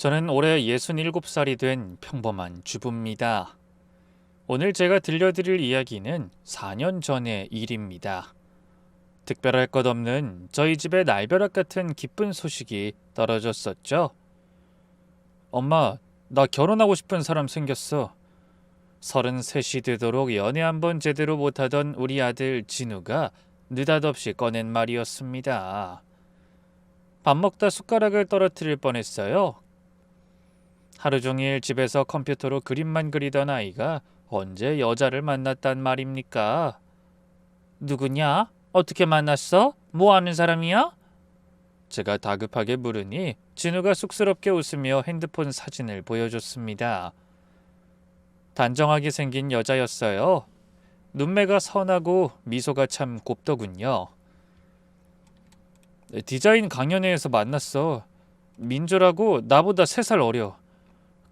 저는 올해 67살이 된 평범한 주부입니다. 오늘 제가 들려드릴 이야기는 4년 전의 일입니다. 특별할 것 없는 저희 집에 날벼락 같은 기쁜 소식이 떨어졌었죠. 엄마, 나 결혼하고 싶은 사람 생겼어. 33이 되도록 연애 한번 제대로 못하던 우리 아들 진우가 느닷없이 꺼낸 말이었습니다. 밥 먹다 숟가락을 떨어뜨릴 뻔했어요. 하루 종일 집에서 컴퓨터로 그림만 그리던 아이가 언제 여자를 만났단 말입니까? 누구냐? 어떻게 만났어? 뭐 하는 사람이야? 제가 다급하게 물으니 진우가 쑥스럽게 웃으며 핸드폰 사진을 보여줬습니다. 단정하게 생긴 여자였어요. 눈매가 선하고 미소가 참 곱더군요. 디자인 강연회에서 만났어. 민조라고 나보다 3살 어려.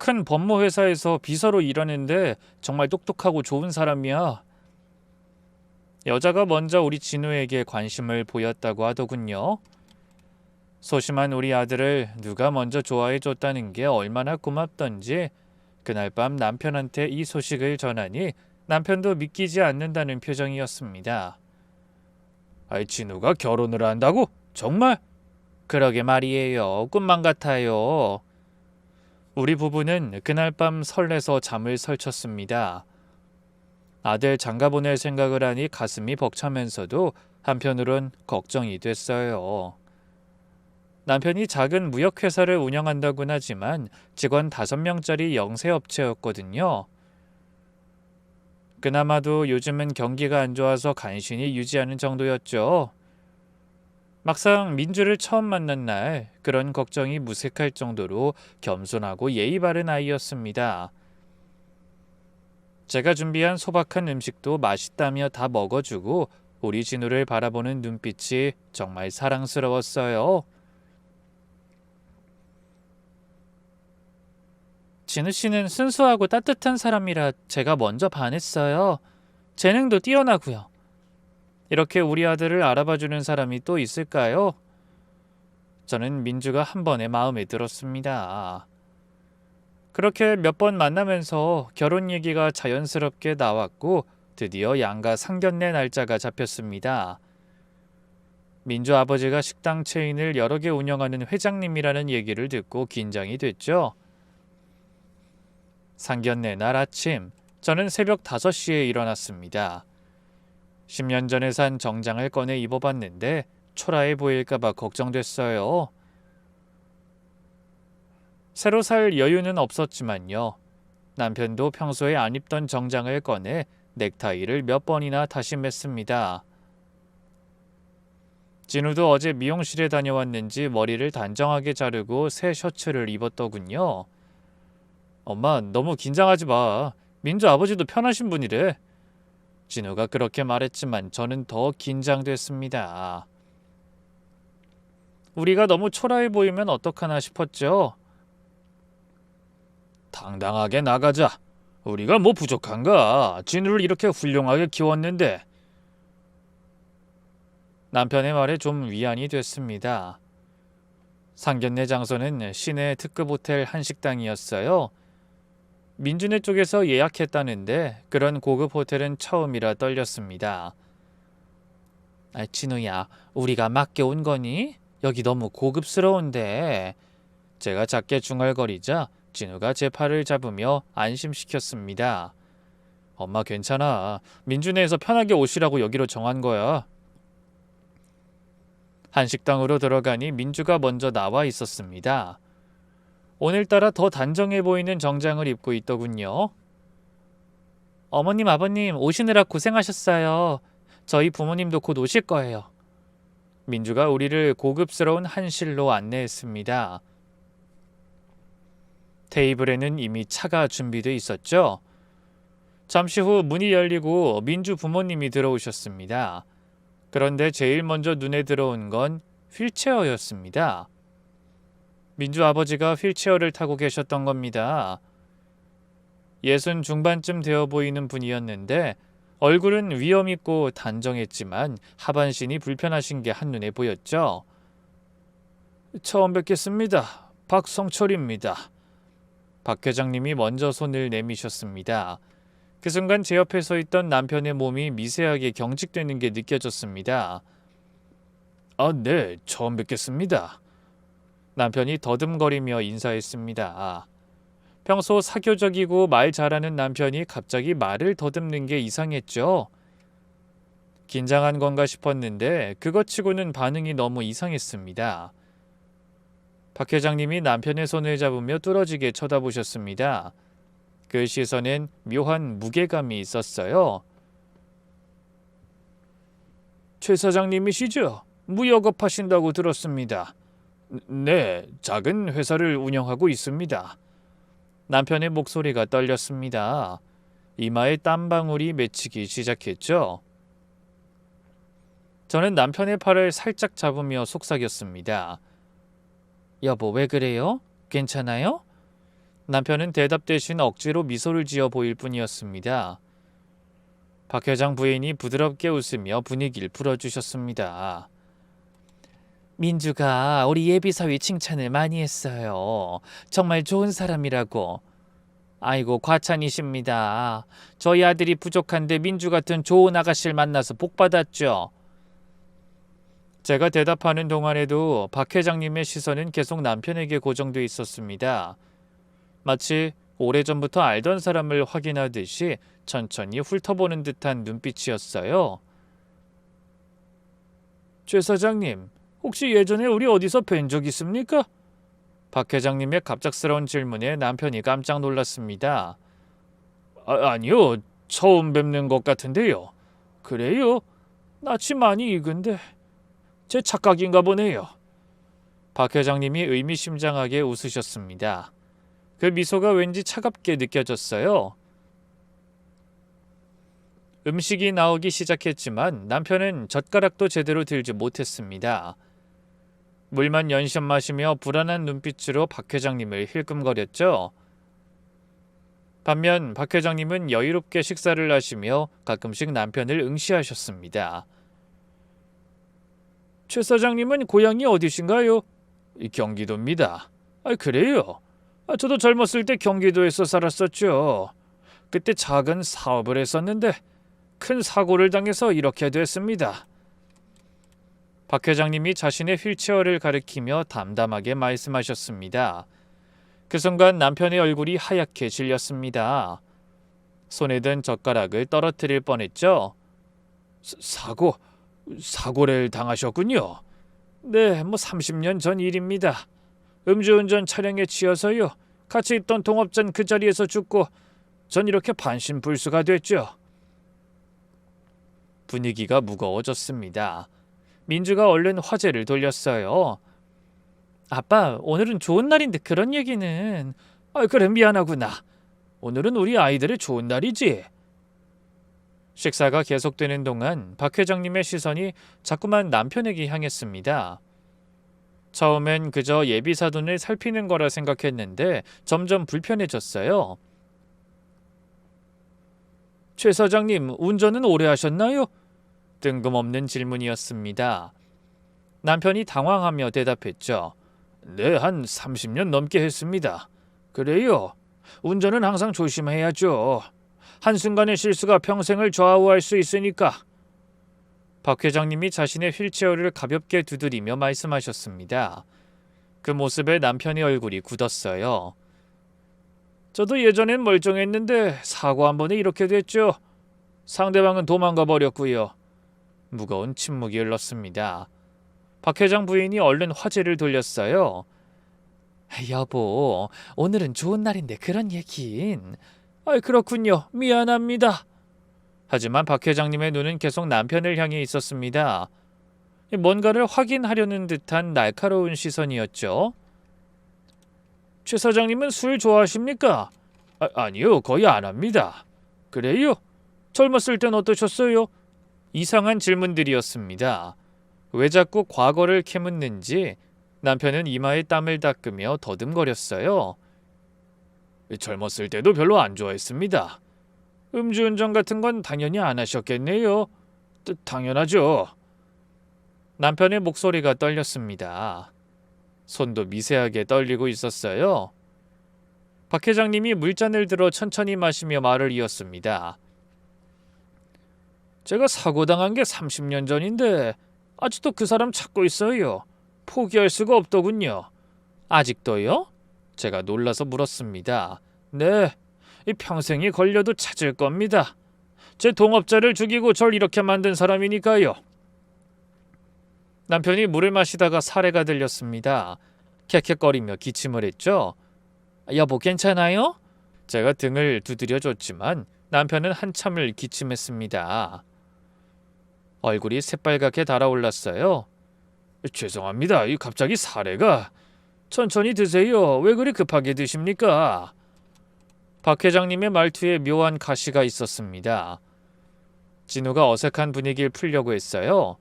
큰 법무회사에서 비서로 일하는데 정말 똑똑하고 좋은 사람이야. 여자가 먼저 우리 진우에게 관심을 보였다고 하더군요. 소심한 우리 아들을 누가 먼저 좋아해 줬다는 게 얼마나 고맙던지 그날 밤 남편한테 이 소식을 전하니 남편도 믿기지 않는다는 표정이었습니다. 아이, 진우가 결혼을 한다고? 정말? 그러게 말이에요. 꿈만 같아요. 우리 부부는 그날 밤 설레서 잠을 설쳤습니다. 아들 장가 보낼 생각을 하니 가슴이 벅차면서도 한편으론 걱정이 됐어요. 남편이 작은 무역회사를 운영한다곤 하지만 직원 5명짜리 영세업체였거든요. 그나마도 요즘은 경기가 안 좋아서 간신히 유지하는 정도였죠. 막상 민주를 처음 만난 날 그런 걱정이 무색할 정도로 겸손하고 예의 바른 아이였습니다. 제가 준비한 소박한 음식도 맛있다며 다 먹어주고 우리 진우를 바라보는 눈빛이 정말 사랑스러웠어요. 진우 씨는 순수하고 따뜻한 사람이라 제가 먼저 반했어요. 재능도 뛰어나고요. 이렇게 우리 아들을 알아봐주는 사람이 또 있을까요? 저는 민주가 한 번에 마음에 들었습니다. 그렇게 몇 번 만나면서 결혼 얘기가 자연스럽게 나왔고 드디어 양가 상견례 날짜가 잡혔습니다. 민주 아버지가 식당 체인을 여러 개 운영하는 회장님이라는 얘기를 듣고 긴장이 됐죠. 상견례 날 아침, 저는 새벽 5시에 일어났습니다. 10년 전에 산 정장을 꺼내 입어봤는데 초라해 보일까봐 걱정됐어요. 새로 살 여유는 없었지만요. 남편도 평소에 안 입던 정장을 꺼내 넥타이를 몇 번이나 다시 맸습니다. 진우도 어제 미용실에 다녀왔는지 머리를 단정하게 자르고 새 셔츠를 입었더군요. 엄마, 너무 긴장하지 마. 민주 아버지도 편하신 분이래. 진우가 그렇게 말했지만 저는 더 긴장됐습니다. 우리가 너무 초라해 보이면 어떡하나 싶었죠. 당당하게 나가자. 우리가 뭐 부족한가? 진우를 이렇게 훌륭하게 키웠는데. 남편의 말에 좀 위안이 됐습니다. 상견례 장소는 시내 특급 호텔 한식당이었어요. 민주네 쪽에서 예약했다는데 그런 고급 호텔은 처음이라 떨렸습니다. 진우야, 우리가 맡겨온 거니? 여기 너무 고급스러운데. 제가 작게 중얼거리자 진우가 제 팔을 잡으며 안심시켰습니다. 엄마 괜찮아. 민주네에서 편하게 오시라고 여기로 정한 거야. 한식당으로 들어가니 민주가 먼저 나와 있었습니다. 오늘따라 더 단정해 보이는 정장을 입고 있더군요. 어머님, 아버님 오시느라 고생하셨어요. 저희 부모님도 곧 오실 거예요. 민주가 우리를 고급스러운 한실로 안내했습니다. 테이블에는 이미 차가 준비돼 있었죠. 잠시 후 문이 열리고 민주 부모님이 들어오셨습니다. 그런데 제일 먼저 눈에 들어온 건 휠체어였습니다. 민주 아버지가 휠체어를 타고 계셨던 겁니다. 60 중반쯤 되어 보이는 분이었는데 얼굴은 위엄있고 단정했지만 하반신이 불편하신 게 한눈에 보였죠. 처음 뵙겠습니다. 박성철입니다. 박 회장님이 먼저 손을 내미셨습니다. 그 순간 제 옆에 서 있던 남편의 몸이 미세하게 경직되는 게 느껴졌습니다. 네, 처음 뵙겠습니다. 남편이 더듬거리며 인사했습니다. 평소 사교적이고 말 잘하는 남편이 갑자기 말을 더듬는 게 이상했죠. 긴장한 건가 싶었는데 그것 치고는 반응이 너무 이상했습니다. 박 회장님이 남편의 손을 잡으며 뚫어지게 쳐다보셨습니다. 그 시선엔 묘한 무게감이 있었어요. 최 사장님이시죠? 무역업 하신다고 들었습니다. 네, 작은 회사를 운영하고 있습니다. 남편의 목소리가 떨렸습니다. 이마에 땀방울이 맺히기 시작했죠. 저는 남편의 팔을 살짝 잡으며 속삭였습니다. 여보, 왜 그래요? 괜찮아요? 남편은 대답 대신 억지로 미소를 지어 보일 뿐이었습니다. 박 회장 부인이 부드럽게 웃으며 분위기를 풀어주셨습니다. 민주가 우리 예비사위 칭찬을 많이 했어요. 정말 좋은 사람이라고. 아이고, 과찬이십니다. 저희 아들이 부족한데 민주 같은 좋은 아가씨를 만나서 복 받았죠. 제가 대답하는 동안에도 박 회장님의 시선은 계속 남편에게 고정돼 있었습니다. 마치 오래전부터 알던 사람을 확인하듯이 천천히 훑어보는 듯한 눈빛이었어요. 최 사장님, 혹시 예전에 우리 어디서 뵌 적 있습니까? 박 회장님의 갑작스러운 질문에 남편이 깜짝 놀랐습니다. 아니요, 처음 뵙는 것 같은데요. 그래요? 낯이 많이 익은데 제 착각인가 보네요. 박 회장님이 의미심장하게 웃으셨습니다. 그 미소가 왠지 차갑게 느껴졌어요. 음식이 나오기 시작했지만 남편은 젓가락도 제대로 들지 못했습니다. 물만 연신 마시며 불안한 눈빛으로 박 회장님을 힐끔거렸죠. 반면 박 회장님은 여유롭게 식사를 하시며 가끔씩 남편을 응시하셨습니다. 최 사장님은 고향이 어디신가요? 경기도입니다. 그래요? 저도 젊었을 때 경기도에서 살았었죠. 그때 작은 사업을 했었는데 큰 사고를 당해서 이렇게 됐습니다. 박 회장님이 자신의 휠체어를 가리키며 담담하게 말씀하셨습니다. 그 순간 남편의 얼굴이 하얗게 질렸습니다. 손에 든 젓가락을 떨어뜨릴 뻔했죠. 사고를 당하셨군요. 네, 30년 전 일입니다. 음주운전 차량에 치여서요. 같이 있던 동업자는 그 자리에서 죽고 전 이렇게 반신불수가 됐죠. 분위기가 무거워졌습니다. 민주가 얼른 화제를 돌렸어요. 아빠, 오늘은 좋은 날인데 그런 얘기는... 그래, 미안하구나. 오늘은 우리 아이들의 좋은 날이지. 식사가 계속되는 동안 박 회장님의 시선이 자꾸만 남편에게 향했습니다. 처음엔 그저 예비사돈을 살피는 거라 생각했는데 점점 불편해졌어요. 최 사장님, 운전은 오래 하셨나요? 뜬금없는 질문이었습니다. 남편이 당황하며 대답했죠. 네, 한 30년 넘게 했습니다. 그래요? 운전은 항상 조심해야죠. 한순간의 실수가 평생을 좌우할 수 있으니까. 박 회장님이 자신의 휠체어를 가볍게 두드리며 말씀하셨습니다. 그 모습에 남편의 얼굴이 굳었어요. 저도 예전엔 멀쩡했는데 사고 한 번에 이렇게 됐죠. 상대방은 도망가 버렸고요. 무거운 침묵이 흘렀습니다. 박 회장 부인이 얼른 화제를 돌렸어요. 여보, 오늘은 좋은 날인데 그런 얘긴... 그렇군요. 미안합니다. 하지만 박 회장님의 눈은 계속 남편을 향해 있었습니다. 뭔가를 확인하려는 듯한 날카로운 시선이었죠. 최 사장님은 술 좋아하십니까? 아니요, 거의 안 합니다. 그래요? 젊었을 땐 어떠셨어요? 이상한 질문들이었습니다. 왜 자꾸 과거를 캐묻는지 남편은 이마에 땀을 닦으며 더듬거렸어요. 젊었을 때도 별로 안 좋아했습니다. 음주운전 같은 건 당연히 안 하셨겠네요. 당연하죠. 남편의 목소리가 떨렸습니다. 손도 미세하게 떨리고 있었어요. 박 회장님이 물잔을 들어 천천히 마시며 말을 이었습니다. 제가 사고당한 게 30년 전인데 아직도 그 사람 찾고 있어요. 포기할 수가 없더군요. 아직도요? 제가 놀라서 물었습니다. 네, 이 평생이 걸려도 찾을 겁니다. 제 동업자를 죽이고 절 이렇게 만든 사람이니까요. 남편이 물을 마시다가 사례가 들렸습니다. 캑캑거리며 기침을 했죠. 여보 괜찮아요? 제가 등을 두드려줬지만 남편은 한참을 기침했습니다. 얼굴이 새빨갛게 달아올랐어요. 죄송합니다. 갑자기 사례가. 천천히 드세요. 왜 그리 급하게 드십니까? 박 회장님의 말투에 묘한 가시가 있었습니다. 진우가 어색한 분위기를 풀려고 했어요.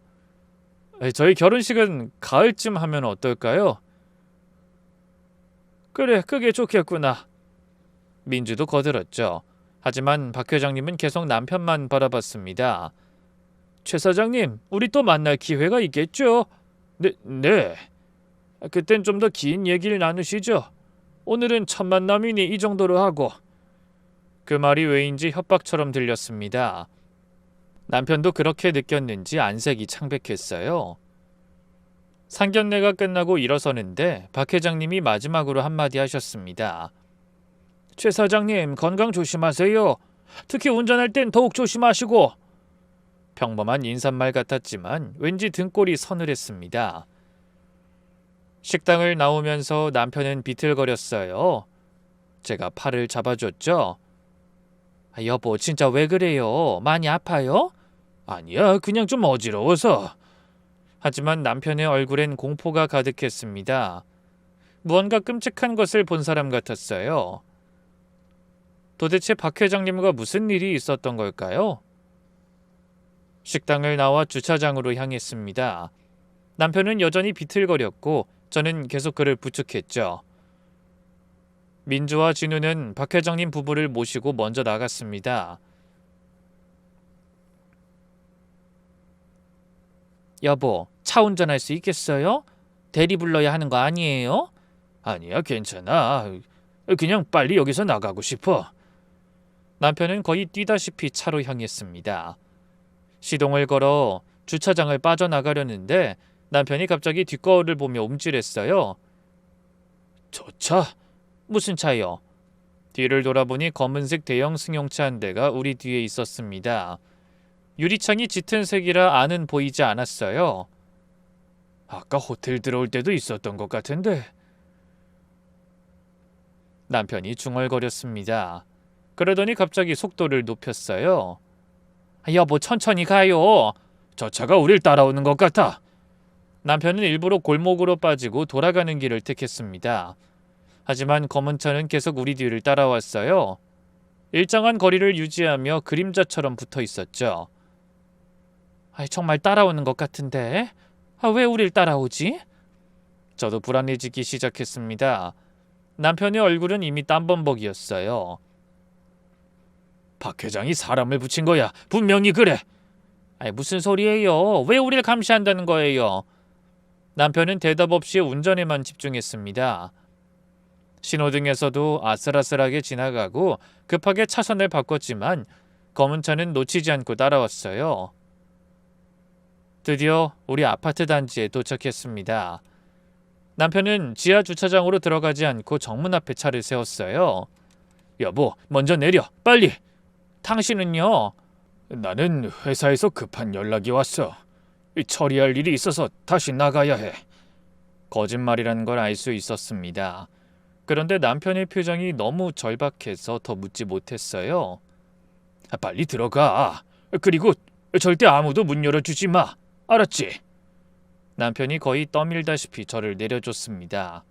저희 결혼식은 가을쯤 하면 어떨까요? 그래, 그게 좋겠구나. 민주도 거들었죠. 하지만 박 회장님은 계속 남편만 바라봤습니다. 최 사장님, 우리 또 만날 기회가 있겠죠? 네. 그땐 좀 더 긴 얘기를 나누시죠. 오늘은 첫 만남이니 이 정도로 하고. 그 말이 왜인지 협박처럼 들렸습니다. 남편도 그렇게 느꼈는지 안색이 창백했어요. 상견례가 끝나고 일어서는데 박 회장님이 마지막으로 한마디 하셨습니다. 최 사장님 건강 조심하세요. 특히 운전할 땐 더욱 조심하시고. 평범한 인사말 같았지만 왠지 등골이 서늘했습니다. 식당을 나오면서 남편은 비틀거렸어요. 제가 팔을 잡아줬죠. 여보 진짜 왜 그래요? 많이 아파요? 아니야 그냥 좀 어지러워서. 하지만 남편의 얼굴엔 공포가 가득했습니다. 무언가 끔찍한 것을 본 사람 같았어요. 도대체 박 회장님과 무슨 일이 있었던 걸까요? 식당을 나와 주차장으로 향했습니다. 남편은 여전히 비틀거렸고 저는 계속 그를 부축했죠. 민주와 진우는 박 회장님 부부를 모시고 먼저 나갔습니다. 여보, 차 운전할 수 있겠어요? 대리 불러야 하는 거 아니에요? 아니야, 괜찮아. 그냥 빨리 여기서 나가고 싶어. 남편은 거의 뛰다시피 차로 향했습니다. 시동을 걸어 주차장을 빠져나가려는데 남편이 갑자기 뒷거울을 보며 움찔했어요. 저 차? 무슨 차요? 뒤를 돌아보니 검은색 대형 승용차 한 대가 우리 뒤에 있었습니다. 유리창이 짙은 색이라 안은 보이지 않았어요. 아까 호텔 들어올 때도 있었던 것 같은데. 남편이 중얼거렸습니다. 그러더니 갑자기 속도를 높였어요. 여보 천천히 가요. 저 차가 우릴 따라오는 것 같아. 남편은 일부러 골목으로 빠지고 돌아가는 길을 택했습니다. 하지만 검은 차는 계속 우리 뒤를 따라왔어요. 일정한 거리를 유지하며 그림자처럼 붙어 있었죠. 정말 따라오는 것 같은데 왜 우릴 따라오지? 저도 불안해지기 시작했습니다. 남편의 얼굴은 이미 땀범벅이었어요. 박 회장이 사람을 붙인 거야. 분명히 그래. 무슨 소리예요? 왜 우리를 감시한다는 거예요? 남편은 대답 없이 운전에만 집중했습니다. 신호등에서도 아슬아슬하게 지나가고 급하게 차선을 바꿨지만 검은 차는 놓치지 않고 따라왔어요. 드디어 우리 아파트 단지에 도착했습니다. 남편은 지하 주차장으로 들어가지 않고 정문 앞에 차를 세웠어요. 여보, 먼저 내려, 빨리. 당신은요? 나는 회사에서 급한 연락이 왔어. 처리할 일이 있어서 다시 나가야 해. 거짓말이라는 걸 알 수 있었습니다. 그런데 남편의 표정이 너무 절박해서 더 묻지 못했어요. 빨리 들어가. 그리고 절대 아무도 문 열어주지 마. 알았지? 남편이 거의 떠밀다시피 저를 내려줬습니다.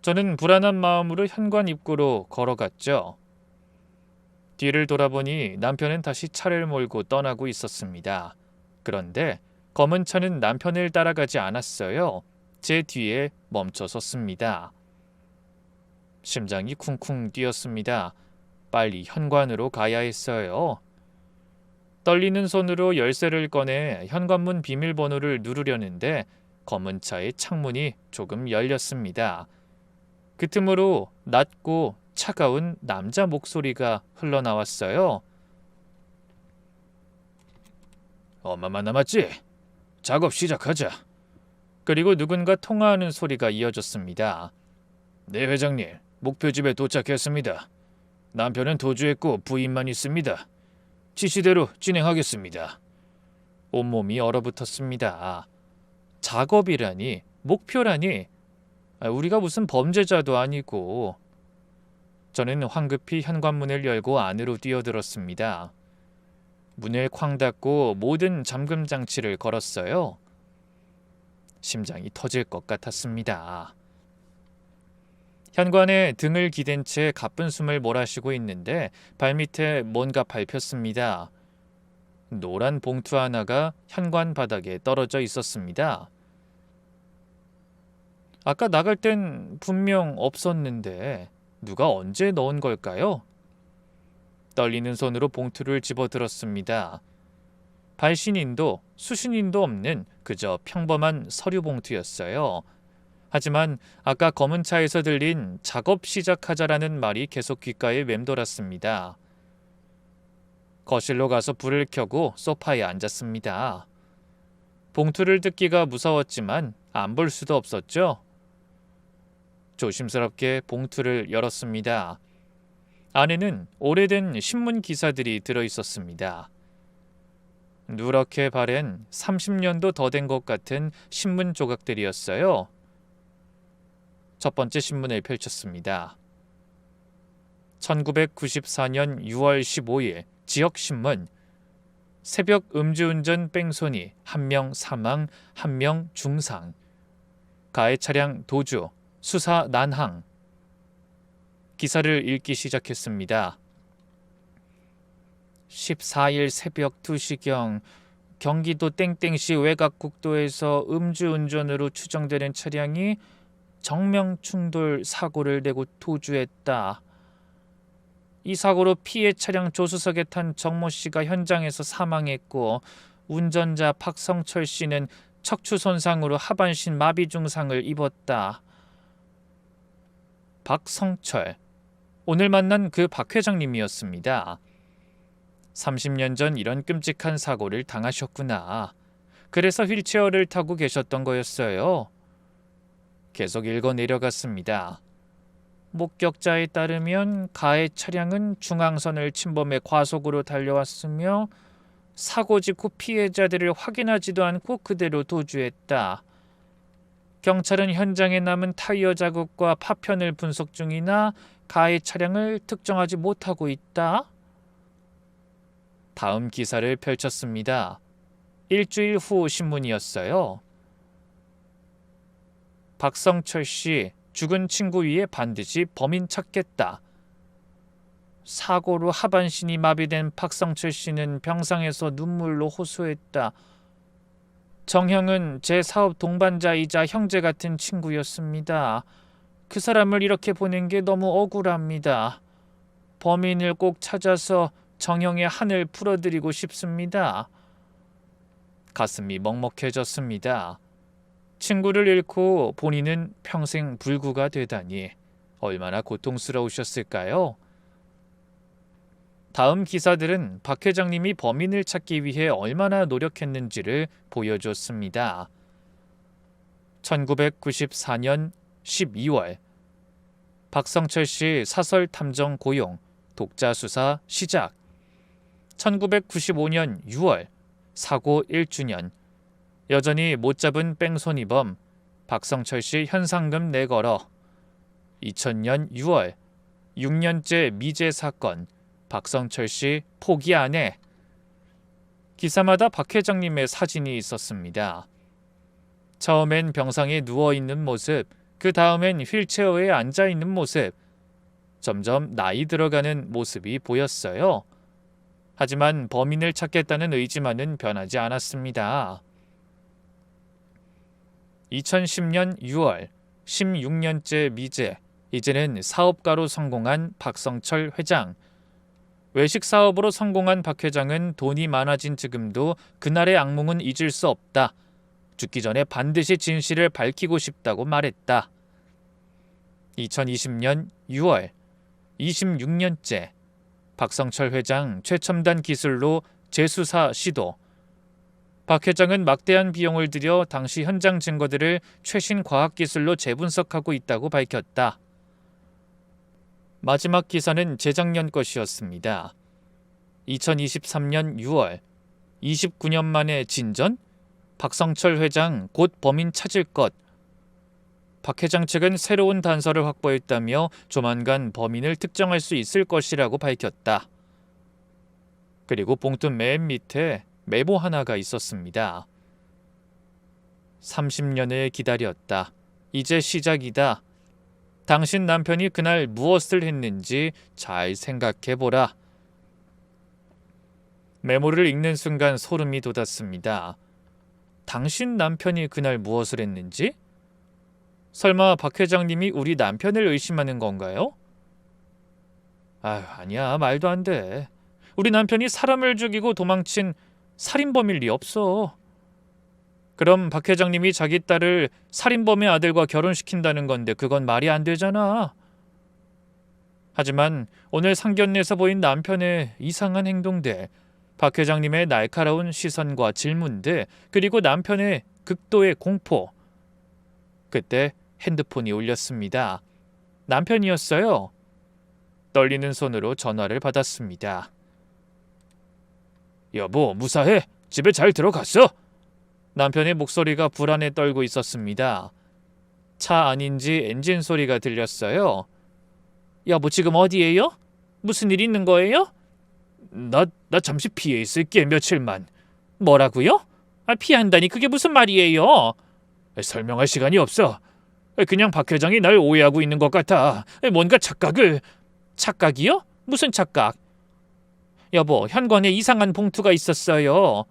저는 불안한 마음으로 현관 입구로 걸어갔죠. 뒤를 돌아보니 남편은 다시 차를 몰고 떠나고 있었습니다. 그런데 검은 차는 남편을 따라가지 않았어요. 제 뒤에 멈춰 섰습니다. 심장이 쿵쿵 뛰었습니다. 빨리 현관으로 가야 했어요. 떨리는 손으로 열쇠를 꺼내 현관문 비밀번호를 누르려는데 검은 차의 창문이 조금 열렸습니다. 그 틈으로 낮고 차가운 남자 목소리가 흘러나왔어요. 얼마만 남았지? 작업 시작하자. 그리고 누군가 통화하는 소리가 이어졌습니다. 네, 회장님. 목표집에 도착했습니다. 남편은 도주했고 부인만 있습니다. 지시대로 진행하겠습니다. 온몸이 얼어붙었습니다. 작업이라니, 목표라니, 우리가 무슨 범죄자도 아니고. 저는 황급히 현관문을 열고 안으로 뛰어들었습니다. 문을 쾅 닫고 모든 잠금 장치를 걸었어요. 심장이 터질 것 같았습니다. 현관에 등을 기댄 채 가쁜 숨을 몰아쉬고 있는데 발밑에 뭔가 밟혔습니다. 노란 봉투 하나가 현관 바닥에 떨어져 있었습니다. 아까 나갈 땐 분명 없었는데 누가 언제 넣은 걸까요? 떨리는 손으로 봉투를 집어들었습니다. 발신인도 수신인도 없는 그저 평범한 서류 봉투였어요. 하지만 아까 검은 차에서 들린 작업 시작하자라는 말이 계속 귓가에 맴돌았습니다. 거실로 가서 불을 켜고 소파에 앉았습니다. 봉투를 뜯기가 무서웠지만 안 볼 수도 없었죠. 조심스럽게 봉투를 열었습니다. 안에는 오래된 신문 기사들이 들어있었습니다. 누렇게 바랜 30년도 더 된 것 같은 신문 조각들이었어요. 첫 번째 신문을 펼쳤습니다. 1994년 6월 15일 지역신문. 새벽 음주운전 뺑소니 1명 사망 1명 중상. 가해 차량 도주 수사 난항. 기사를 읽기 시작했습니다. 14일 새벽 2시경 경기도 땡땡시 외곽국도에서 음주운전으로 추정되는 차량이 정명충돌 사고를 내고 도주했다. 이 사고로 피해 차량 조수석에 탄 정모 씨가 현장에서 사망했고 운전자 박성철 씨는 척추 손상으로 하반신 마비 증상을 입었다. 박성철. 오늘 만난 그 박 회장님이었습니다. 30년 전 이런 끔찍한 사고를 당하셨구나. 그래서 휠체어를 타고 계셨던 거였어요. 계속 읽어 내려갔습니다. 목격자에 따르면 가해 차량은 중앙선을 침범해 과속으로 달려왔으며 사고 직후 피해자들을 확인하지도 않고 그대로 도주했다. 경찰은 현장에 남은 타이어 자국과 파편을 분석 중이나 가해 차량을 특정하지 못하고 있다. 다음 기사를 펼쳤습니다. 일주일 후 신문이었어요. 박성철 씨, 죽은 친구 위에 반드시 범인 찾겠다. 사고로 하반신이 마비된 박성철 씨는 병상에서 눈물로 호소했다. 정형은 제 사업 동반자이자 형제 같은 친구였습니다. 그 사람을 이렇게 보낸 게 너무 억울합니다. 범인을 꼭 찾아서 정형의 한을 풀어드리고 싶습니다. 가슴이 먹먹해졌습니다. 친구를 잃고 본인은 평생 불구가 되다니 얼마나 고통스러우셨을까요? 다음 기사들은 박 회장님이 범인을 찾기 위해 얼마나 노력했는지를 보여줬습니다. 1994년 12월 박성철 씨 사설 탐정 고용, 독자 수사 시작. 1995년 6월 사고 1주년. 여전히 못 잡은 뺑소니범 박성철 씨 현상금 내걸어. 2000년 6월 6년째 미제 사건 박성철 씨 포기 안 해. 기사마다 박 회장님의 사진이 있었습니다. 처음엔 병상에 누워있는 모습, 그 다음엔 휠체어에 앉아있는 모습, 점점 나이 들어가는 모습이 보였어요. 하지만 범인을 찾겠다는 의지만은 변하지 않았습니다. 2010년 6월 16년째 미제, 이제는 사업가로 성공한 박성철 회장. 외식 사업으로 성공한 박 회장은 돈이 많아진 지금도 그날의 악몽은 잊을 수 없다. 죽기 전에 반드시 진실을 밝히고 싶다고 말했다. 2020년 6월, 26년째 박성철 회장 최첨단 기술로 재수사 시도. 박 회장은 막대한 비용을 들여 당시 현장 증거들을 최신 과학기술로 재분석하고 있다고 밝혔다. 마지막 기사는 재작년 것이었습니다. 2023년 6월, 29년 만에 진전? 박성철 회장 곧 범인 찾을 것. 박 회장 측은 새로운 단서를 확보했다며 조만간 범인을 특정할 수 있을 것이라고 밝혔다. 그리고 봉투 맨 밑에 메모 하나가 있었습니다. 30년을 기다렸다. 이제 시작이다. 당신 남편이 그날 무엇을 했는지 잘 생각해보라. 메모를 읽는 순간 소름이 돋았습니다. 당신 남편이 그날 무엇을 했는지? 설마 박 회장님이 우리 남편을 의심하는 건가요? 아니야, 말도 안 돼. 우리 남편이 사람을 죽이고 도망친 살인범일 리 없어. 그럼 박 회장님이 자기 딸을 살인범의 아들과 결혼시킨다는 건데 그건 말이 안 되잖아. 하지만 오늘 상견례에서 보인 남편의 이상한 행동들, 박 회장님의 날카로운 시선과 질문들, 그리고 남편의 극도의 공포. 그때 핸드폰이 울렸습니다. 남편이었어요. 떨리는 손으로 전화를 받았습니다. 여보, 무사해? 집에 잘 들어갔어? 남편의 목소리가 불안에 떨고 있었습니다. 차 안인지 엔진 소리가 들렸어요. 여보, 지금 어디예요? 무슨 일 있는 거예요? 나 잠시 피해 있을게, 며칠만. 뭐라고요? 피한다니 그게 무슨 말이에요? 설명할 시간이 없어. 그냥 박 회장이 날 오해하고 있는 것 같아. 뭔가 착각을... 착각이요? 무슨 착각? 여보, 현관에 이상한 봉투가 있었어요.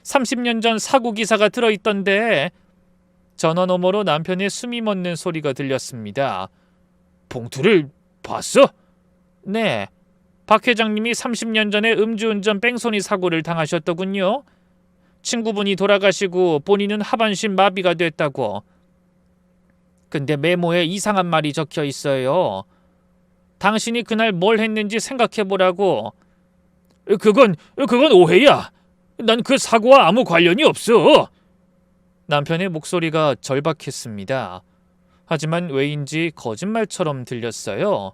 30년 전 사고 기사가 들어있던데. 전화 너머로 남편의 숨이 멎는 소리가 들렸습니다. 봉투를 봤어? 네. 박 회장님이 30년 전에 음주운전 뺑소니 사고를 당하셨더군요. 친구분이 돌아가시고 본인은 하반신 마비가 됐다고. 근데 메모에 이상한 말이 적혀 있어요. 당신이 그날 뭘 했는지 생각해보라고. 그건 오해야. 난 그 사고와 아무 관련이 없어. 남편의 목소리가 절박했습니다. 하지만 왜인지 거짓말처럼 들렸어요.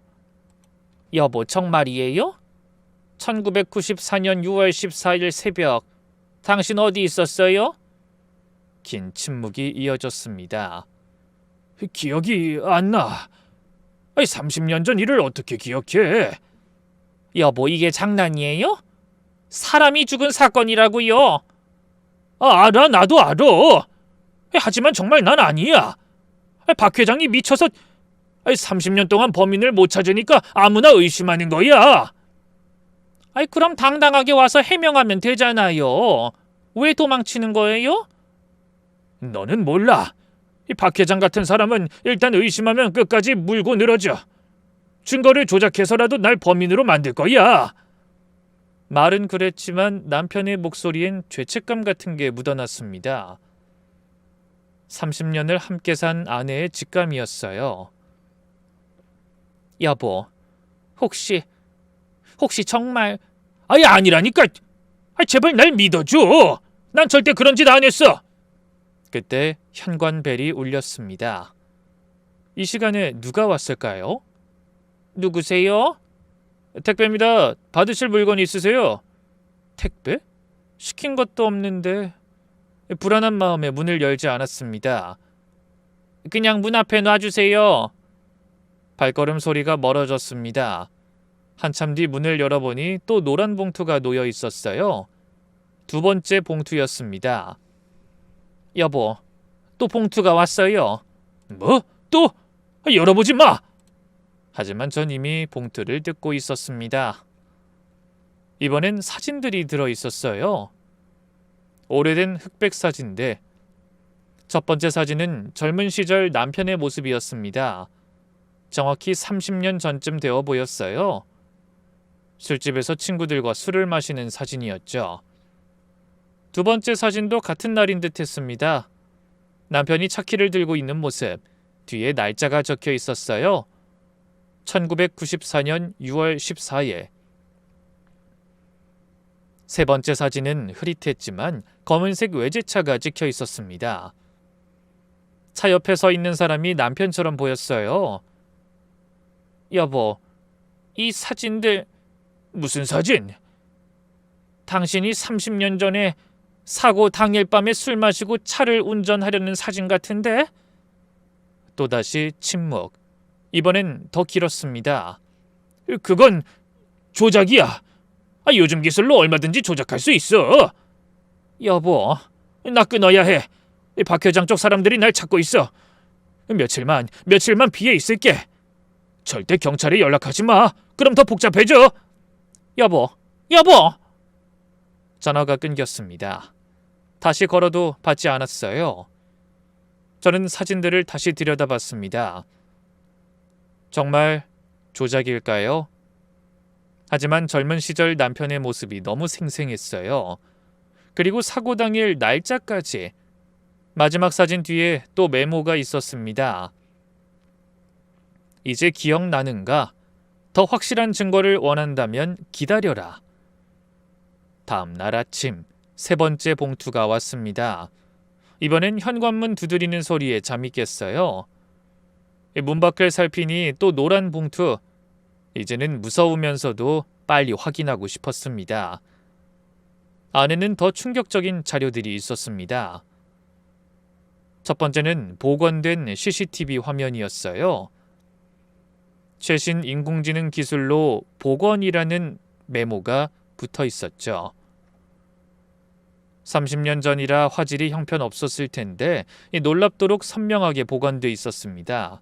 여보, 정말이에요? 1994년 6월 14일 새벽, 당신 어디 있었어요? 긴 침묵이 이어졌습니다. 기억이 안 나. 30년 전 일을 어떻게 기억해? 여보, 이게 장난이에요? 사람이 죽은 사건이라고요. 알아, 나도 알아. 하지만 정말 난 아니야. 박 회장이 미쳐서 30년 동안 범인을 못 찾으니까 아무나 의심하는 거야. 그럼 당당하게 와서 해명하면 되잖아요. 왜 도망치는 거예요? 너는 몰라. 박 회장 같은 사람은 일단 의심하면 끝까지 물고 늘어져. 증거를 조작해서라도 날 범인으로 만들 거야. 말은 그랬지만 남편의 목소리엔 죄책감 같은 게 묻어났습니다. 30년을 함께 산 아내의 직감이었어요. 여보, 혹시 정말... 아니라니까. 제발 날 믿어줘. 난 절대 그런 짓 안 했어. 그때 현관벨이 울렸습니다. 이 시간에 누가 왔을까요? 누구세요? 택배입니다. 받으실 물건 있으세요? 택배? 시킨 것도 없는데. 불안한 마음에 문을 열지 않았습니다. 그냥 문 앞에 놔주세요. 발걸음 소리가 멀어졌습니다. 한참 뒤 문을 열어보니 또 노란 봉투가 놓여 있었어요. 두 번째 봉투였습니다. 여보, 또 봉투가 왔어요. 뭐? 또? 열어보지 마! 하지만 전 이미 봉투를 뜯고 있었습니다. 이번엔 사진들이 들어있었어요. 오래된 흑백 사진들. 첫 번째 사진은 젊은 시절 남편의 모습이었습니다. 정확히 30년 전쯤 되어 보였어요. 술집에서 친구들과 술을 마시는 사진이었죠. 두 번째 사진도 같은 날인 듯 했습니다. 남편이 차키를 들고 있는 모습, 뒤에 날짜가 적혀 있었어요. 1994년 6월 14일. 세 번째 사진은 흐릿했지만 검은색 외제차가 찍혀 있었습니다. 차 옆에 서 있는 사람이 남편처럼 보였어요. 여보, 이 사진들 무슨 사진? 당신이 30년 전에 사고 당일 밤에 술 마시고 차를 운전하려는 사진 같은데? 또다시 침묵. 이번엔 더 길었습니다. 그건 조작이야. 요즘 기술로 얼마든지 조작할 수 있어. 여보, 나 끊어야 해. 박 회장 쪽 사람들이 날 찾고 있어. 며칠만 비에 있을게. 절대 경찰에 연락하지 마. 그럼 더 복잡해져. 여보. 전화가 끊겼습니다. 다시 걸어도 받지 않았어요. 저는 사진들을 다시 들여다봤습니다. 정말 조작일까요? 하지만 젊은 시절 남편의 모습이 너무 생생했어요. 그리고 사고 당일 날짜까지. 마지막 사진 뒤에 또 메모가 있었습니다. 이제 기억나는가? 더 확실한 증거를 원한다면 기다려라. 다음 날 아침 세 번째 봉투가 왔습니다. 이번엔 현관문 두드리는 소리에 잠이 깼어요. 문 밖을 살피니 또 노란 봉투. 이제는 무서우면서도 빨리 확인하고 싶었습니다. 안에는 더 충격적인 자료들이 있었습니다. 첫 번째는 복원된 CCTV 화면이었어요. 최신 인공지능 기술로 복원이라는 메모가 붙어 있었죠. 30년 전이라 화질이 형편없었을 텐데 놀랍도록 선명하게 복원돼 있었습니다.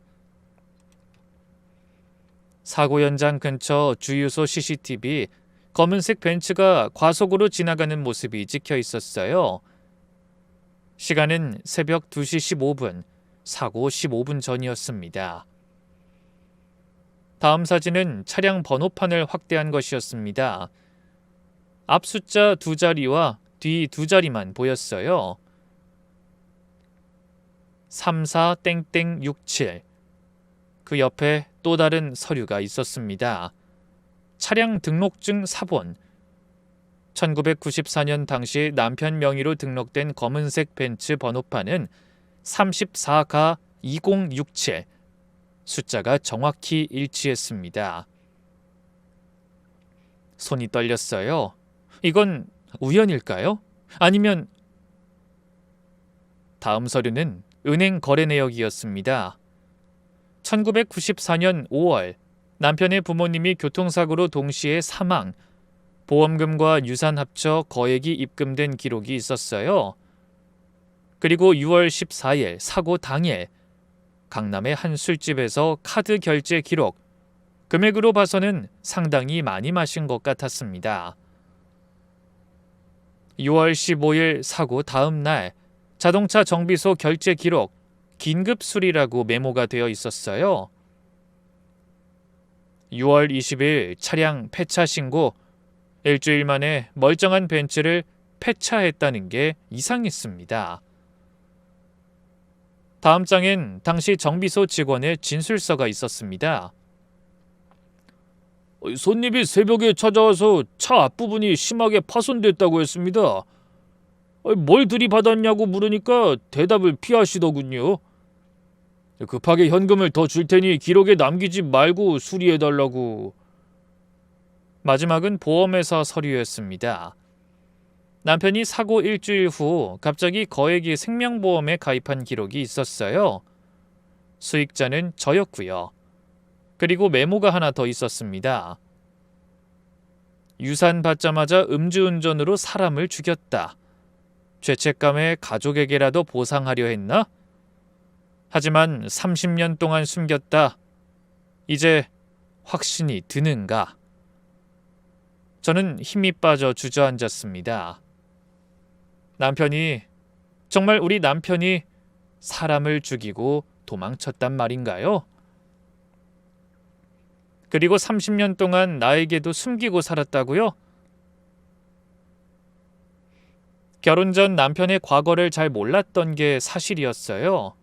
사고 현장 근처 주유소 CCTV, 검은색 벤츠가 과속으로 지나가는 모습이 찍혀 있었어요. 시간은 새벽 2시 15분, 사고 15분 전이었습니다. 다음 사진은 차량 번호판을 확대한 것이었습니다. 앞 숫자 2자리와 뒤 2자리만 보였어요. 34땡땡67. 그 옆에 또 다른 서류가 있었습니다. 차량 등록증 사본. 1994년 당시 남편 명의로 등록된 검은색 벤츠 번호판은 34가 2067. 숫자가 정확히 일치했습니다. 손이 떨렸어요. 이건 우연일까요? 아니면 다음 서류는 은행 거래 내역이었습니다. 1994년 5월 남편의 부모님이 교통사고로 동시에 사망, 보험금과 유산 합쳐 거액이 입금된 기록이 있었어요. 그리고 6월 14일 사고 당일 강남의 한 술집에서 카드 결제 기록, 금액으로 봐서는 상당히 많이 마신 것 같았습니다. 6월 15일 사고 다음 날 자동차 정비소 결제 기록, 긴급 수리라고 메모가 되어 있었어요. 6월 20일 차량 폐차 신고, 일주일 만에 멀쩡한 벤츠를 폐차했다는 게 이상했습니다. 다음 장엔 당시 정비소 직원의 진술서가 있었습니다. 손님이 새벽에 찾아와서 차 앞부분이 심하게 파손됐다고 했습니다. 뭘 들이받았냐고 물으니까 대답을 피하시더군요. 급하게 현금을 더 줄 테니 기록에 남기지 말고 수리해달라고. 마지막은 보험회사 서류였습니다. 남편이 사고 일주일 후 갑자기 거액의 생명보험에 가입한 기록이 있었어요. 수익자는 저였고요. 그리고 메모가 하나 더 있었습니다. 유산 받자마자 음주운전으로 사람을 죽였다. 죄책감에 가족에게라도 보상하려 했나? 하지만 30년 동안 숨겼다. 이제 확신이 드는가? 저는 힘이 빠져 주저앉았습니다. 정말 우리 남편이 사람을 죽이고 도망쳤단 말인가요? 그리고 30년 동안 나에게도 숨기고 살았다고요? 결혼 전 남편의 과거를 잘 몰랐던 게 사실이었어요.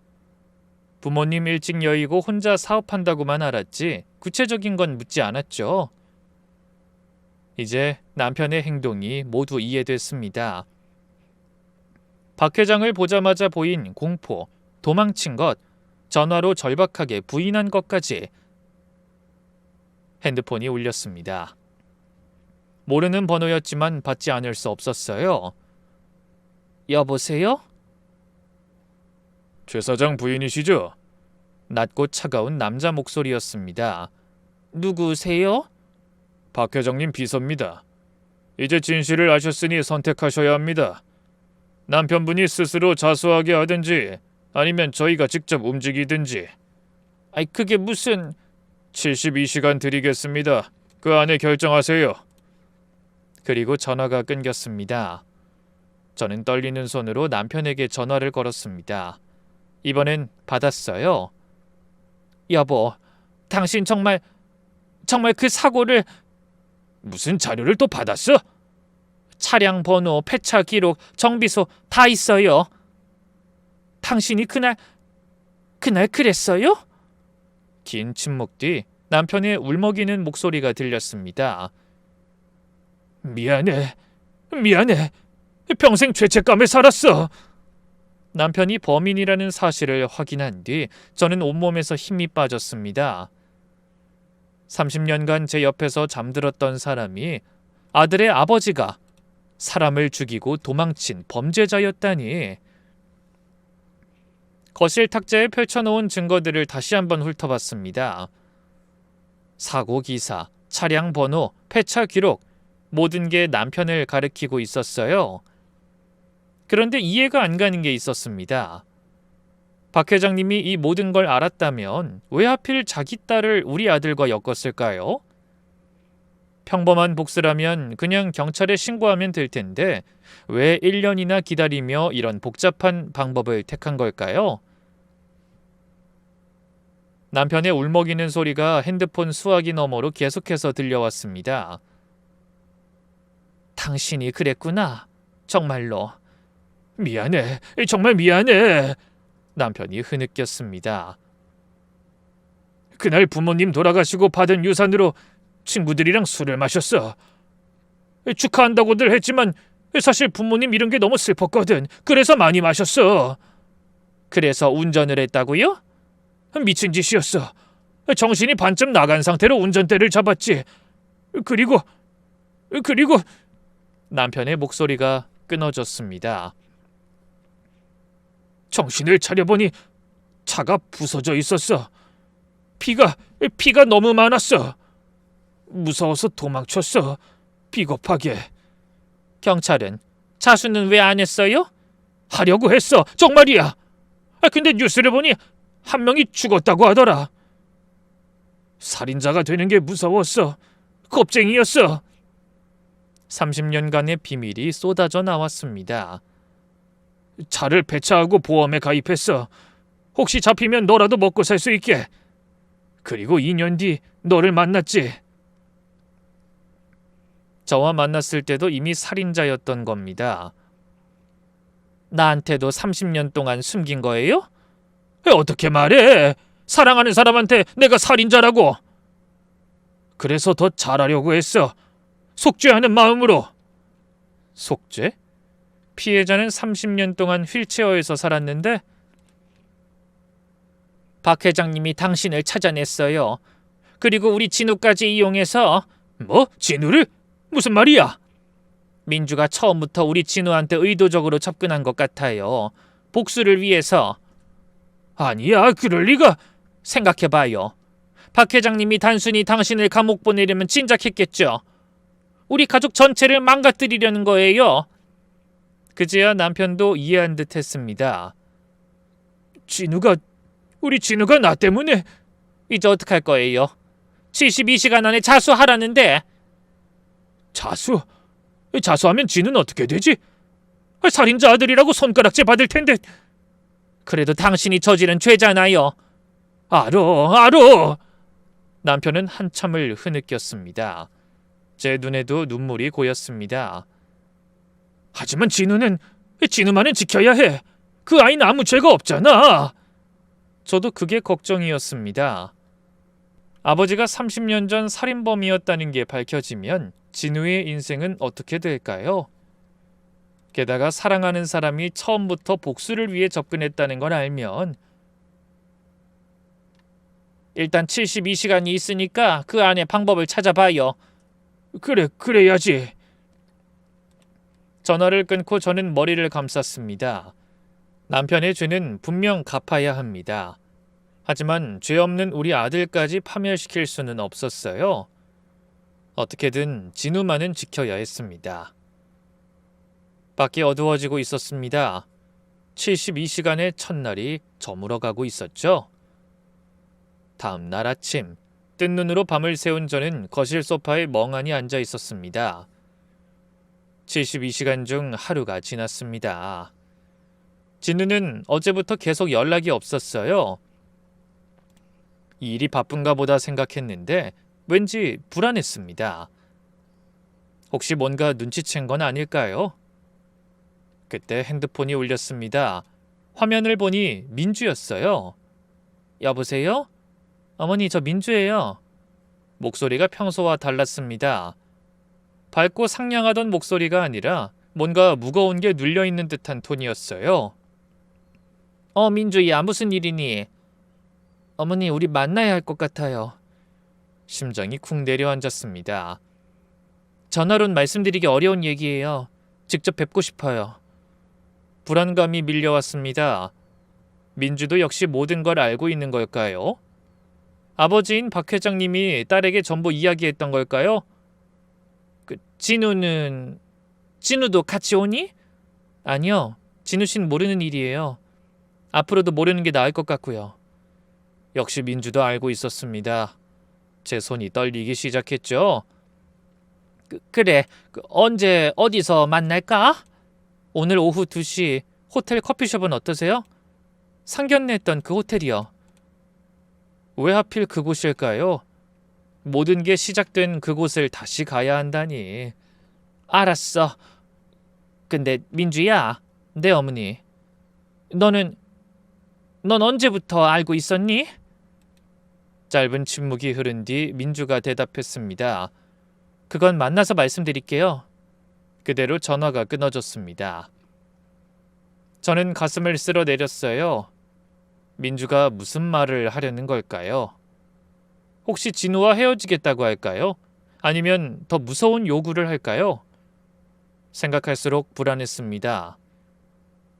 부모님 일찍 여의고 혼자 사업한다고만 알았지 구체적인 건 묻지 않았죠. 이제 남편의 행동이 모두 이해됐습니다. 박 회장을 보자마자 보인 공포, 도망친 것, 전화로 절박하게 부인한 것까지. 핸드폰이 울렸습니다. 모르는 번호였지만 받지 않을 수 없었어요. 여보세요? 최 사장 부인이시죠? 낮고 차가운 남자 목소리였습니다. 누구세요? 박 회장님 비서입니다. 이제 진실을 아셨으니 선택하셔야 합니다. 남편분이 스스로 자수하게 하든지 아니면 저희가 직접 움직이든지. 아이 그게 무슨... 72시간 드리겠습니다. 그 안에 결정하세요. 그리고 전화가 끊겼습니다. 저는 떨리는 손으로 남편에게 전화를 걸었습니다. 이번엔 받았어요. 여보, 당신 정말 그 사고를... 무슨 자료를 또 받았어? 차량 번호, 폐차 기록, 정비소 다 있어요. 당신이 그날 그랬어요? 긴 침묵 뒤 남편의 울먹이는 목소리가 들렸습니다. 미안해. 평생 죄책감에 살았어. 남편이 범인이라는 사실을 확인한 뒤 저는 온몸에서 힘이 빠졌습니다. 30년간 제 옆에서 잠들었던 사람이 아들의 아버지가 사람을 죽이고 도망친 범죄자였다니. 거실 탁자에 펼쳐놓은 증거들을 다시 한번 훑어봤습니다. 사고 기사, 차량 번호, 폐차 기록, 모든 게 남편을 가리키고 있었어요. 그런데 이해가 안 가는 게 있었습니다. 박 회장님이 이 모든 걸 알았다면 왜 하필 자기 딸을 우리 아들과 엮었을까요? 평범한 복수라면 그냥 경찰에 신고하면 될 텐데 왜 1년이나 기다리며 이런 복잡한 방법을 택한 걸까요? 남편의 울먹이는 소리가 핸드폰 수화기 너머로 계속해서 들려왔습니다. 당신이 그랬구나. 정말로. 미안해. 정말 미안해. 남편이 흐느꼈습니다. 그날 부모님 돌아가시고 받은 유산으로 친구들이랑 술을 마셨어. 축하한다고들 했지만 사실 부모님 잃은 게 너무 슬펐거든. 그래서 많이 마셨어. 그래서 운전을 했다고요? 미친 짓이었어. 정신이 반쯤 나간 상태로 운전대를 잡았지. 그리고 남편의 목소리가 끊어졌습니다. 정신을 차려보니 차가 부서져 있었어. 피가 너무 많았어. 무서워서 도망쳤어. 비겁하게. 경찰은 자수는 왜 안 했어요? 하려고 했어. 정말이야. 근데 뉴스를 보니 한 명이 죽었다고 하더라. 살인자가 되는 게 무서웠어. 겁쟁이였어. 30년간의 비밀이 쏟아져 나왔습니다. 차를 배차하고 보험에 가입했어. 혹시 잡히면 너라도 먹고 살 수 있게. 그리고 2년 뒤 너를 만났지. 저와 만났을 때도 이미 살인자였던 겁니다. 나한테도 30년 동안 숨긴 거예요? 어떻게 말해? 사랑하는 사람한테 내가 살인자라고. 그래서 더 잘하려고 했어. 속죄하는 마음으로. 속죄? 피해자는 30년 동안 휠체어에서 살았는데 박 회장님이 당신을 찾아냈어요. 그리고 우리 진우까지 이용해서. 뭐? 진우를? 무슨 말이야? 민주가 처음부터 우리 진우한테 의도적으로 접근한 것 같아요. 복수를 위해서. 아니야, 그럴 리가. 생각해봐요. 박 회장님이 단순히 당신을 감옥 보내려면 진작했겠죠. 우리 가족 전체를 망가뜨리려는 거예요. 그제야 남편도 이해한 듯 했습니다. 우리 진우가 나 때문에. 이제 어떡할 거예요? 72시간 안에 자수하라는데. 자수하면 진우는 어떻게 되지? 살인자 아들이라고 손가락질 받을 텐데. 그래도 당신이 저지른 죄잖아요. 알어. 남편은 한참을 흐느꼈습니다. 제 눈에도 눈물이 고였습니다. 하지만 진우만은 지켜야 해. 그 아이는 아무 죄가 없잖아. 저도 그게 걱정이었습니다. 아버지가 30년 전 살인범이었다는 게 밝혀지면 진우의 인생은 어떻게 될까요? 게다가 사랑하는 사람이 처음부터 복수를 위해 접근했다는 걸 알면 일단 72시간이 있으니까 그 안에 방법을 찾아봐요. 그래, 그래야지. 전화를 끊고 저는 머리를 감쌌습니다. 남편의 죄는 분명 갚아야 합니다. 하지만 죄 없는 우리 아들까지 파멸시킬 수는 없었어요. 어떻게든 진우만은 지켜야 했습니다. 밖이 어두워지고 있었습니다. 72시간의 첫날이 저물어가고 있었죠. 다음 날 아침, 뜬 눈으로 밤을 새운 저는 거실 소파에 멍하니 앉아 있었습니다. 72시간 중 하루가 지났습니다. 진우는 어제부터 계속 연락이 없었어요. 일이 바쁜가 보다 생각했는데 왠지 불안했습니다. 혹시 뭔가 눈치챈 건 아닐까요? 그때 핸드폰이 울렸습니다. 화면을 보니 민주였어요. 여보세요? 어머니, 저 민주예요. 목소리가 평소와 달랐습니다. 밝고 상냥하던 목소리가 아니라 뭔가 무거운 게 눌려있는 듯한 톤이었어요. 민주야, 무슨 일이니? 어머니, 우리 만나야 할 것 같아요. 심장이 쿵 내려앉았습니다. 전화로는 말씀드리기 어려운 얘기예요. 직접 뵙고 싶어요. 불안감이 밀려왔습니다. 민주도 역시 모든 걸 알고 있는 걸까요? 아버지인 박 회장님이 딸에게 전부 이야기했던 걸까요? 진우도 같이 오니? 아니요. 진우 씨는 모르는 일이에요. 앞으로도 모르는 게 나을 것 같고요. 역시 민주도 알고 있었습니다. 제 손이 떨리기 시작했죠. 그래, 언제 어디서 만날까? 오늘 오후 2시 호텔 커피숍은 어떠세요? 상견례 했던 그 호텔이요. 왜 하필 그곳일까요? 모든 게 시작된 그곳을 다시 가야 한다니. 알았어. 근데 민주야, 내 어머니. 넌 언제부터 알고 있었니? 짧은 침묵이 흐른 뒤 민주가 대답했습니다. 그건 만나서 말씀드릴게요. 그대로 전화가 끊어졌습니다. 저는 가슴을 쓸어내렸어요. 민주가 무슨 말을 하려는 걸까요? 혹시 진우와 헤어지겠다고 할까요? 아니면 더 무서운 요구를 할까요? 생각할수록 불안했습니다.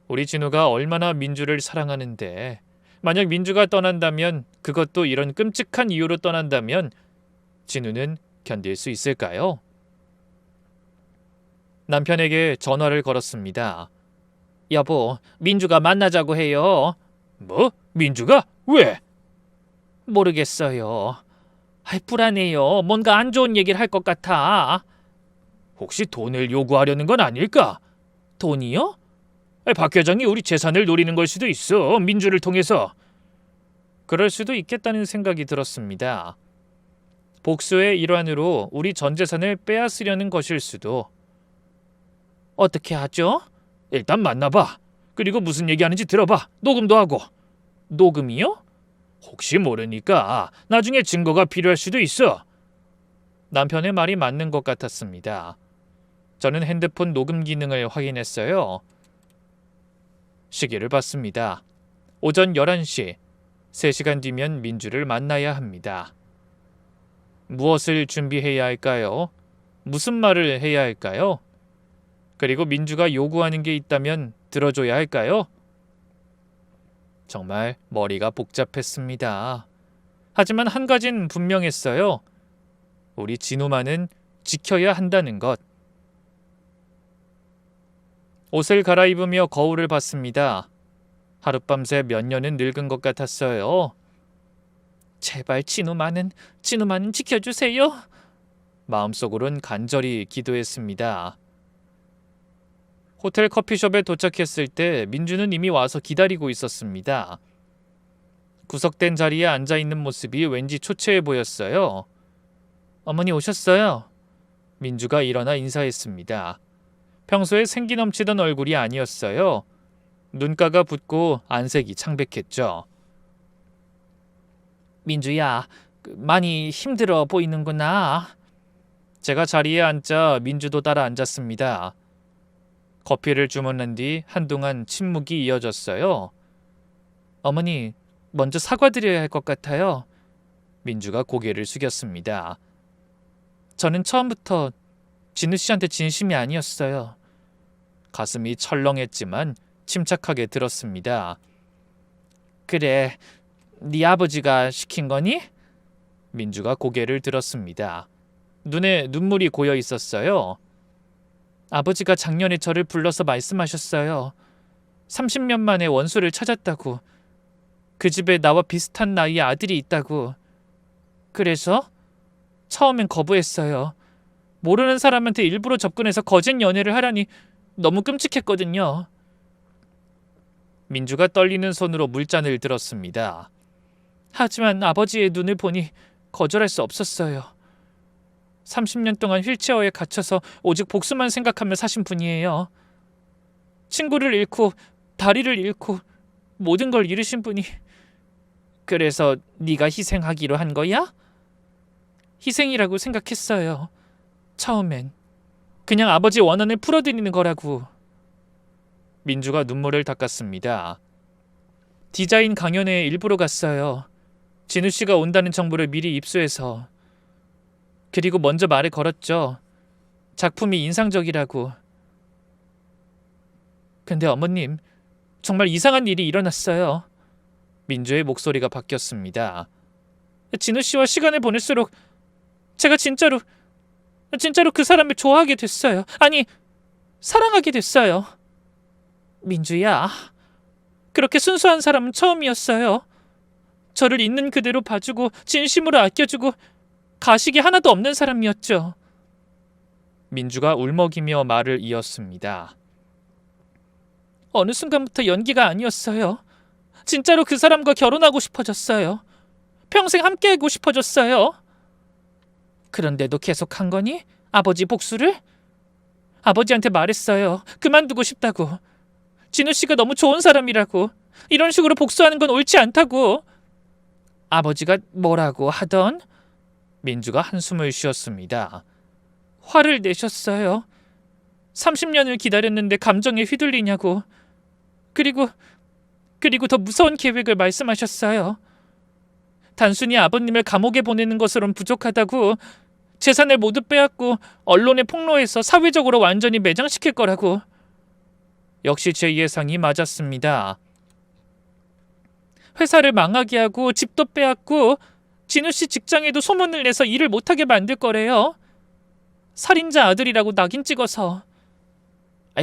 우리 진우가 얼마나 민주를 사랑하는데 만약 민주가 떠난다면, 그것도 이런 끔찍한 이유로 떠난다면 진우는 견딜 수 있을까요? 남편에게 전화를 걸었습니다. 여보, 민주가 만나자고 해요. 뭐? 민주가? 왜? 모르겠어요. 불안해요. 뭔가 안 좋은 얘기를 할 것 같아. 혹시 돈을 요구하려는 건 아닐까? 돈이요? 박 회장이 우리 재산을 노리는 걸 수도 있어. 민주를 통해서. 그럴 수도 있겠다는 생각이 들었습니다. 복수의 일환으로 우리 전 재산을 빼앗으려는 것일 수도. 어떻게 하죠? 일단 만나봐. 그리고 무슨 얘기하는지 들어봐. 녹음도 하고. 녹음이요? 혹시 모르니까 나중에 증거가 필요할 수도 있어. 남편의 말이 맞는 것 같았습니다. 저는 핸드폰 녹음 기능을 확인했어요. 시계를 봤습니다. 오전 11시. 3시간 뒤면 민주를 만나야 합니다. 무엇을 준비해야 할까요? 무슨 말을 해야 할까요? 그리고 민주가 요구하는 게 있다면 들어줘야 할까요? 정말 머리가 복잡했습니다. 하지만 한 가지는 분명했어요. 우리 진우만은 지켜야 한다는 것. 옷을 갈아입으며 거울을 봤습니다. 하룻밤새 몇 년은 늙은 것 같았어요. 제발 진우만은 지켜주세요. 마음속으론 간절히 기도했습니다. 호텔 커피숍에 도착했을 때 민주는 이미 와서 기다리고 있었습니다. 구석된 자리에 앉아있는 모습이 왠지 초췌해 보였어요. 어머니 오셨어요. 민주가 일어나 인사했습니다. 평소에 생기 넘치던 얼굴이 아니었어요. 눈가가 붓고 안색이 창백했죠. 민주야, 많이 힘들어 보이는구나. 제가 자리에 앉자 민주도 따라 앉았습니다. 커피를 주문한 뒤 한동안 침묵이 이어졌어요. 어머니, 먼저 사과드려야 할 것 같아요. 민주가 고개를 숙였습니다. 저는 처음부터 진우 씨한테 진심이 아니었어요. 가슴이 철렁했지만 침착하게 들었습니다. 그래, 네 아버지가 시킨 거니? 민주가 고개를 들었습니다. 눈에 눈물이 고여 있었어요. 아버지가 작년에 저를 불러서 말씀하셨어요. 30년 만에 원수를 찾았다고. 그 집에 나와 비슷한 나이의 아들이 있다고. 그래서 처음엔 거부했어요. 모르는 사람한테 일부러 접근해서 거짓 연애를 하라니 너무 끔찍했거든요. 민주가 떨리는 손으로 물잔을 들었습니다. 하지만 아버지의 눈을 보니 거절할 수 없었어요. 30년 동안 휠체어에 갇혀서 오직 복수만 생각하며 사신 분이에요. 친구를 잃고 다리를 잃고 모든 걸 잃으신 분이. 그래서 네가 희생하기로 한 거야? 희생이라고 생각했어요. 처음엔. 그냥 아버지 원한을 풀어드리는 거라고. 민주가 눈물을 닦았습니다. 디자인 강연회에 일부러 갔어요. 진우 씨가 온다는 정보를 미리 입수해서. 그리고 먼저 말을 걸었죠. 작품이 인상적이라고. 근데 어머님, 정말 이상한 일이 일어났어요. 민주의 목소리가 바뀌었습니다. 진우 씨와 시간을 보낼수록 제가 진짜로 그 사람을 좋아하게 됐어요. 아니, 사랑하게 됐어요. 민주야, 그렇게 순수한 사람은 처음이었어요. 저를 있는 그대로 봐주고 진심으로 아껴주고 가식이 하나도 없는 사람이었죠. 민주가 울먹이며 말을 이었습니다. 어느 순간부터 연기가 아니었어요. 진짜로 그 사람과 결혼하고 싶어졌어요. 평생 함께하고 싶어졌어요. 그런데도 계속 한 거니? 아버지 복수를? 아버지한테 말했어요. 그만두고 싶다고. 진우 씨가 너무 좋은 사람이라고. 이런 식으로 복수하는 건 옳지 않다고. 아버지가 뭐라고 하던? 민주가 한숨을 쉬었습니다. 화를 내셨어요. 30년을 기다렸는데 감정에 휘둘리냐고. 그리고 더 무서운 계획을 말씀하셨어요. 단순히 아버님을 감옥에 보내는 것으론 부족하다고. 재산을 모두 빼앗고 언론에 폭로해서 사회적으로 완전히 매장시킬 거라고. 역시 제 예상이 맞았습니다. 회사를 망하게 하고 집도 빼앗고 진우 씨 직장에도 소문을 내서 일을 못하게 만들 거래요. 살인자 아들이라고 낙인 찍어서.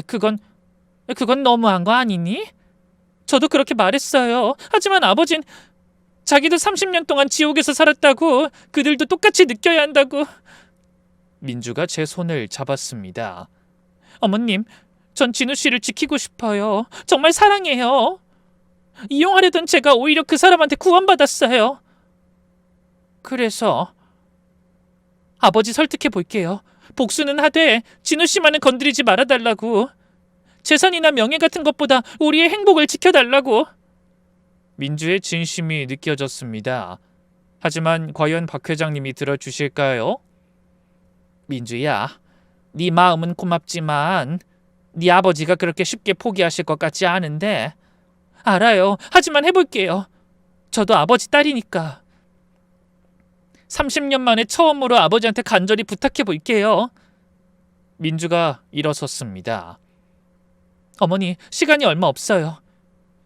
그건 너무한 거 아니니? 저도 그렇게 말했어요. 하지만 아버진 자기도 30년 동안 지옥에서 살았다고. 그들도 똑같이 느껴야 한다고. 민주가 제 손을 잡았습니다. 어머님, 전 진우 씨를 지키고 싶어요. 정말 사랑해요. 이용하려던 제가 오히려 그 사람한테 구원받았어요. 그래서 아버지 설득해 볼게요. 복수는 하되 진우 씨만은 건드리지 말아달라고. 재산이나 명예 같은 것보다 우리의 행복을 지켜달라고. 민주의 진심이 느껴졌습니다. 하지만 과연 박 회장님이 들어주실까요? 민주야, 네 마음은 고맙지만 네 아버지가 그렇게 쉽게 포기하실 것 같지 않은데. 알아요. 하지만 해볼게요. 저도 아버지 딸이니까. 30년 만에 처음으로 아버지한테 간절히 부탁해 볼게요. 민주가 일어섰습니다. 어머니, 시간이 얼마 없어요.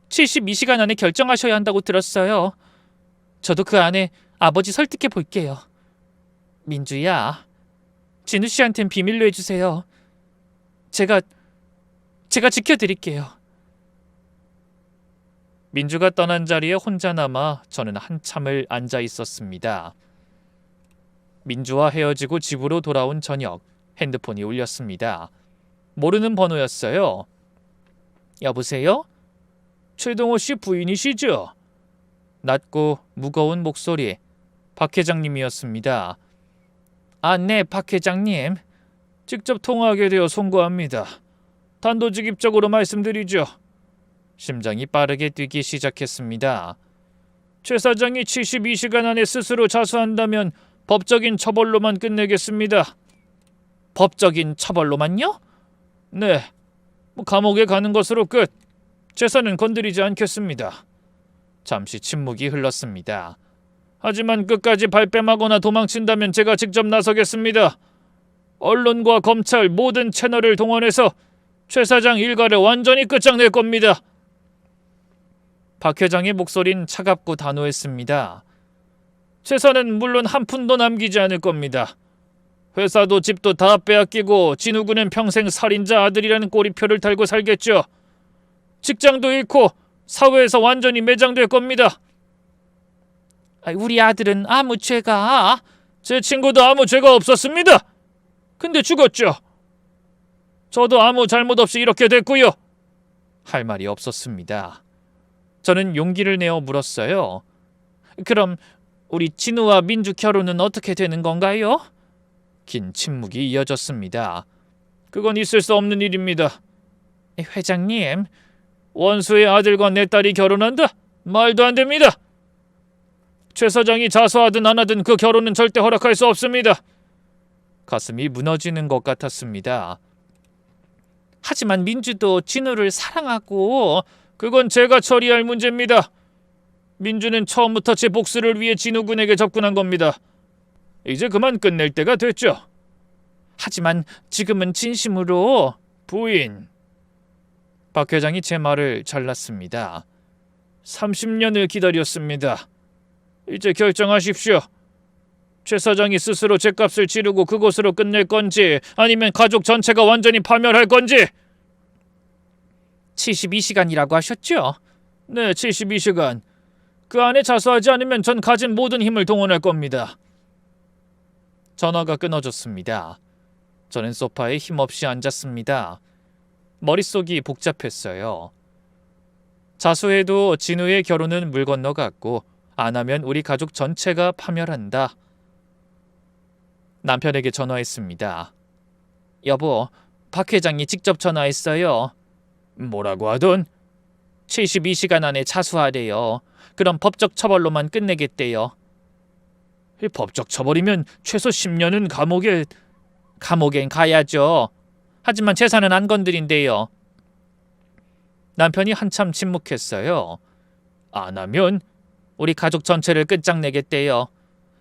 72시간 안에 결정하셔야 한다고 들었어요. 저도 그 안에 아버지 설득해 볼게요. 민주야, 진우 씨한텐 비밀로 해주세요. 제가 지켜드릴게요. 민주가 떠난 자리에 혼자 남아 저는 한참을 앉아 있었습니다. 민주와 헤어지고 집으로 돌아온 저녁, 핸드폰이 울렸습니다. 모르는 번호였어요. 여보세요? 최동호 씨 부인이시죠? 낮고 무거운 목소리, 박 회장님이었습니다. 아, 네, 박 회장님. 직접 통화하게 되어 송구합니다. 단도직입적으로 말씀드리죠. 심장이 빠르게 뛰기 시작했습니다. 최 사장이 72시간 안에 스스로 자수한다면 법적인 처벌로만 끝내겠습니다. 법적인 처벌로만요? 네, 감옥에 가는 것으로 끝. 재산은 건드리지 않겠습니다. 잠시 침묵이 흘렀습니다. 하지만 끝까지 발뺌하거나 도망친다면 제가 직접 나서겠습니다. 언론과 검찰 모든 채널을 동원해서 최 사장 일가를 완전히 끝장낼 겁니다. 박 회장의 목소린 차갑고 단호했습니다. 재산은 물론 한 푼도 남기지 않을 겁니다. 회사도 집도 다 빼앗기고 진우군은 평생 살인자 아들이라는 꼬리표를 달고 살겠죠. 직장도 잃고 사회에서 완전히 매장될 겁니다. 우리 아들은 아무 죄가... 제 친구도 아무 죄가 없었습니다. 근데 죽었죠. 저도 아무 잘못 없이 이렇게 됐고요. 할 말이 없었습니다. 저는 용기를 내어 물었어요. 그럼 우리 진우와 민주 결혼은 어떻게 되는 건가요? 긴 침묵이 이어졌습니다. 그건 있을 수 없는 일입니다. 회장님, 원수의 아들과 내 딸이 결혼한다? 말도 안 됩니다. 최 사장이 자수하든 안 하든 그 결혼은 절대 허락할 수 없습니다. 가슴이 무너지는 것 같았습니다. 하지만 민주도 진우를 사랑하고... 그건 제가 처리할 문제입니다. 민주는 처음부터 제 복수를 위해 진우군에게 접근한 겁니다. 이제 그만 끝낼 때가 됐죠. 하지만 지금은 진심으로... 부인. 박 회장이 제 말을 잘랐습니다. 30년을 기다렸습니다. 이제 결정하십시오. 최 사장이 스스로 죗값을 치르고 그곳으로 끝낼 건지 아니면 가족 전체가 완전히 파멸할 건지. 72시간이라고 하셨죠? 네, 72시간. 그 안에 자수하지 않으면 전 가진 모든 힘을 동원할 겁니다. 전화가 끊어졌습니다. 저는 소파에 힘없이 앉았습니다. 머릿속이 복잡했어요. 자수해도 진우의 결혼은 물 건너갔고 안 하면 우리 가족 전체가 파멸한다. 남편에게 전화했습니다. 여보, 박 회장이 직접 전화했어요. 뭐라고 하던? 72시간 안에 자수하래요. 그럼 법적 처벌로만 끝내겠대요. 법적 처벌이면 최소 10년은 감옥에... 감옥엔 가야죠. 하지만 재산은 안 건드린대요. 남편이 한참 침묵했어요. 안 하면? 우리 가족 전체를 끝장내겠대요.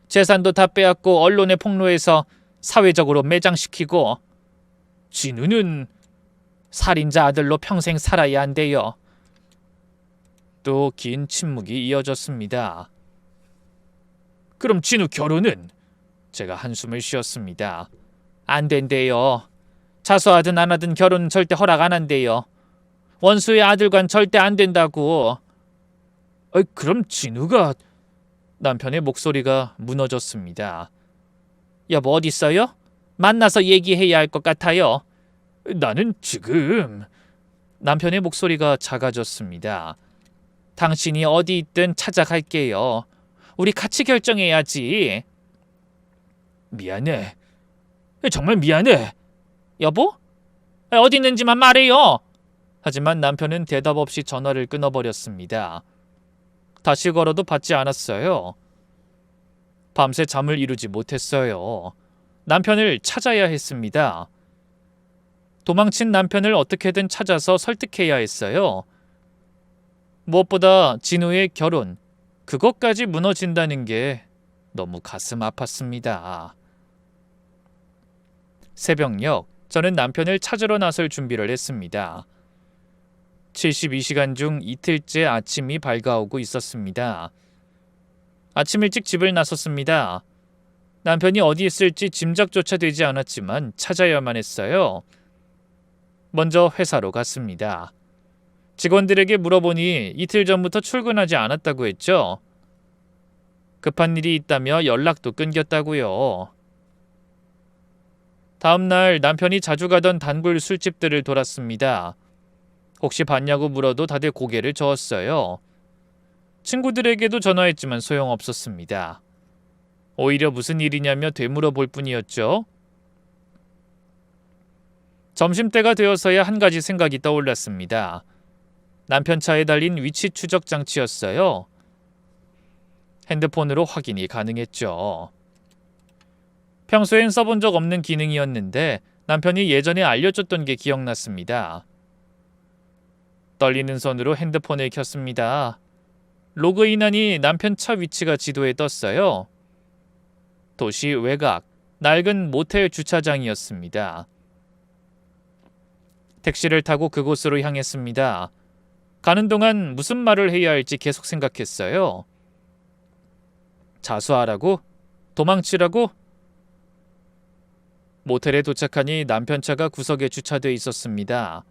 재산도 다 빼앗고 언론에 폭로해서 사회적으로 매장시키고. 진우는... 살인자 아들로 평생 살아야 한대요. 또 긴 침묵이 이어졌습니다. 그럼 진우 결혼은? 제가 한숨을 쉬었습니다. 안 된대요. 자수하든 안 하든 결혼은 절대 허락 안 한대요. 원수의 아들과는 절대 안 된다고. 그럼 진우가... 남편의 목소리가 무너졌습니다. 여보 어딨어요? 만나서 얘기해야 할 것 같아요. 나는 지금... 남편의 목소리가 작아졌습니다. 당신이 어디 있든 찾아갈게요. 우리 같이 결정해야지. 미안해. 정말 미안해. 여보? 어디 있는지만 말해요. 하지만 남편은 대답 없이 전화를 끊어버렸습니다. 다시 걸어도 받지 않았어요. 밤새 잠을 이루지 못했어요. 남편을 찾아야 했습니다. 도망친 남편을 어떻게든 찾아서 설득해야 했어요. 무엇보다 진우의 결혼, 그것까지 무너진다는 게 너무 가슴 아팠습니다. 새벽녘, 저는 남편을 찾으러 나설 준비를 했습니다. 72시간 중 이틀째 아침이 밝아오고 있었습니다. 아침 일찍 집을 나섰습니다. 남편이 어디 있을지 짐작조차 되지 않았지만 찾아야만 했어요. 먼저 회사로 갔습니다. 직원들에게 물어보니 이틀 전부터 출근하지 않았다고 했죠. 급한 일이 있다며 연락도 끊겼다고요. 다음 날 남편이 자주 가던 단골 술집들을 돌았습니다. 혹시 봤냐고 물어도 다들 고개를 저었어요. 친구들에게도 전화했지만 소용없었습니다. 오히려 무슨 일이냐며 되물어 볼 뿐이었죠. 점심때가 되어서야 한 가지 생각이 떠올랐습니다. 남편 차에 달린 위치 추적 장치였어요. 핸드폰으로 확인이 가능했죠. 평소엔 써본 적 없는 기능이었는데 남편이 예전에 알려줬던 게 기억났습니다. 떨리는 손으로 핸드폰을 켰습니다. 로그인하니 남편 차 위치가 지도에 떴어요. 도시 외곽, 낡은 모텔 주차장이었습니다. 택시를 타고 그곳으로 향했습니다. 가는 동안 무슨 말을 해야 할지 계속 생각했어요. 자수하라고? 도망치라고? 모텔에 도착하니 남편 차가 구석에 주차돼 있었습니다.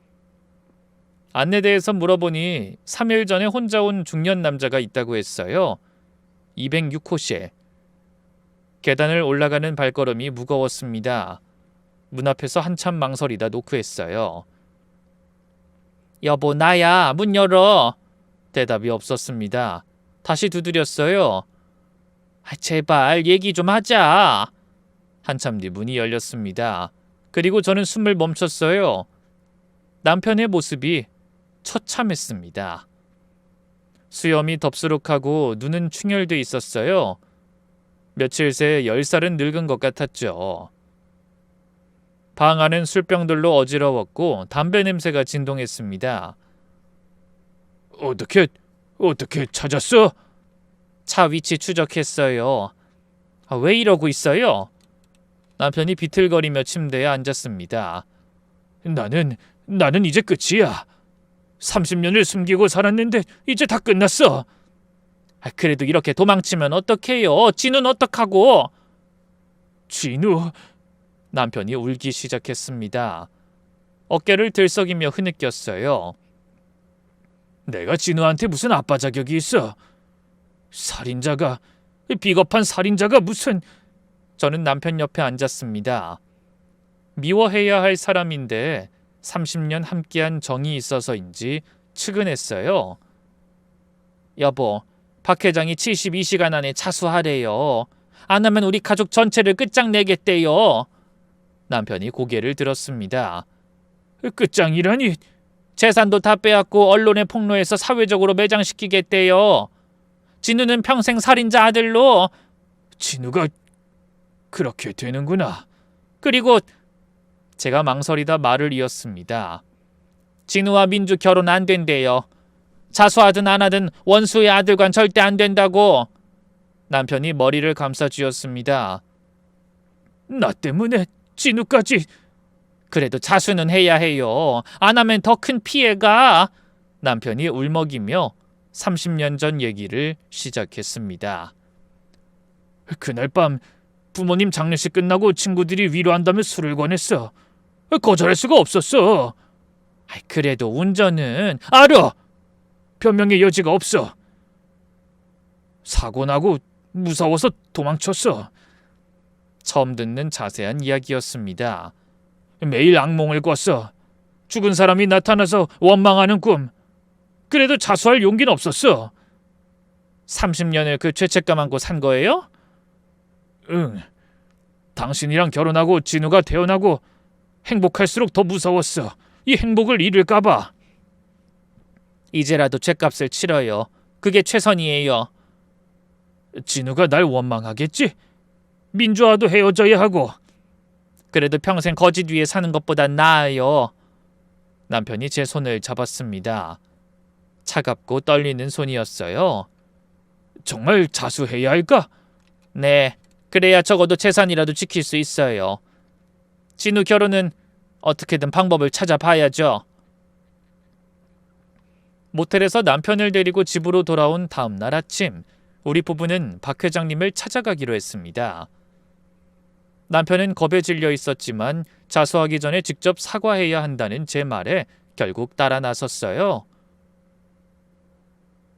안내대에서 물어보니 3일 전에 혼자 온 중년 남자가 있다고 했어요. 206호실. 계단을 올라가는 발걸음이 무거웠습니다. 문 앞에서 한참 망설이다 노크했어요. 여보, 나야. 문 열어. 대답이 없었습니다. 다시 두드렸어요. 제발 얘기 좀 하자. 한참 뒤 문이 열렸습니다. 그리고 저는 숨을 멈췄어요. 남편의 모습이 처참했습니다. 수염이 덥수룩하고 눈은 충혈돼 있었어요. 며칠 새 10살은 늙은 것 같았죠. 방 안은 술병들로 어지러웠고 담배 냄새가 진동했습니다. 어떻게 찾았어? 차 위치 추적했어요. 왜 이러고 있어요? 남편이 비틀거리며 침대에 앉았습니다. 나는 이제 끝이야. 30년을 숨기고 살았는데 이제 다 끝났어. 그래도 이렇게 도망치면 어떡해요? 진우는 어떡하고? 진우, 남편이 울기 시작했습니다. 어깨를 들썩이며 흐느꼈어요. 내가 진우한테 무슨 아빠 자격이 있어? 비겁한 살인자가 무슨... 저는 남편 옆에 앉았습니다. 미워해야 할 사람인데 30년 함께한 정이 있어서인지 측은했어요. 여보, 박 회장이 72시간 안에 자수하래요. 안 하면 우리 가족 전체를 끝장내겠대요. 남편이 고개를 들었습니다. 끝장이라니? 재산도 다 빼앗고 언론에 폭로해서 사회적으로 매장시키겠대요. 진우는 평생 살인자 아들로. 진우가 그렇게 되는구나. 그리고 제가 망설이다 말을 이었습니다. 진우와 민주 결혼 안 된대요. 자수하든 안 하든 원수의 아들과는 절대 안 된다고. 남편이 머리를 감싸쥐었습니다. 나 때문에 진우까지... 그래도 자수는 해야 해요. 안 하면 더 큰 피해가. 남편이 울먹이며 30년 전 얘기를 시작했습니다. 그날 밤 부모님 장례식 끝나고 친구들이 위로한다며 술을 권했어. 거절할 수가 없었어. 그래도 운전은... 알아! 변명의 여지가 없어. 사고 나고 무서워서 도망쳤어. 처음 듣는 자세한 이야기였습니다. 매일 악몽을 꿨어. 죽은 사람이 나타나서 원망하는 꿈. 그래도 자수할 용기는 없었어. 30년을 그 죄책감 안고 산 거예요? 응. 당신이랑 결혼하고 진우가 태어나고 행복할수록 더 무서웠어. 이 행복을 잃을까 봐. 이제라도 죗값을 치러요. 그게 최선이에요. 진우가 날 원망하겠지? 민주와도 헤어져야 하고. 그래도 평생 거짓 위에 사는 것보단 나아요. 남편이 제 손을 잡았습니다. 차갑고 떨리는 손이었어요. 정말 자수해야 할까? 네, 그래야 적어도 재산이라도 지킬 수 있어요. 진우 결혼은 어떻게든 방법을 찾아봐야죠. 모텔에서 남편을 데리고 집으로 돌아온 다음 날 아침, 우리 부부는 박 회장님을 찾아가기로 했습니다. 남편은 겁에 질려 있었지만 자수하기 전에 직접 사과해야 한다는 제 말에 결국 따라 나섰어요.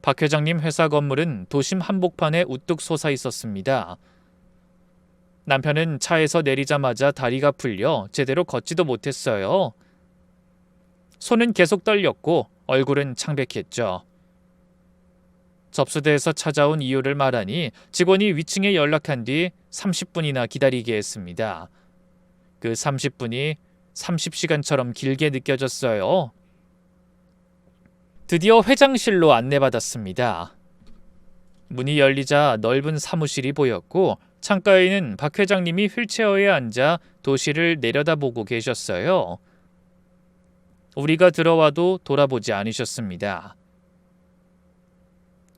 박 회장님 회사 건물은 도심 한복판에 우뚝 솟아 있었습니다. 남편은 차에서 내리자마자 다리가 풀려 제대로 걷지도 못했어요. 손은 계속 떨렸고 얼굴은 창백했죠. 접수대에서 찾아온 이유를 말하니 직원이 위층에 연락한 뒤 30분이나 기다리게 했습니다. 그 30분이 30시간처럼 길게 느껴졌어요. 드디어 회장실로 안내받았습니다. 문이 열리자 넓은 사무실이 보였고 창가에는 박 회장님이 휠체어에 앉아 도시를 내려다보고 계셨어요. 우리가 들어와도 돌아보지 않으셨습니다.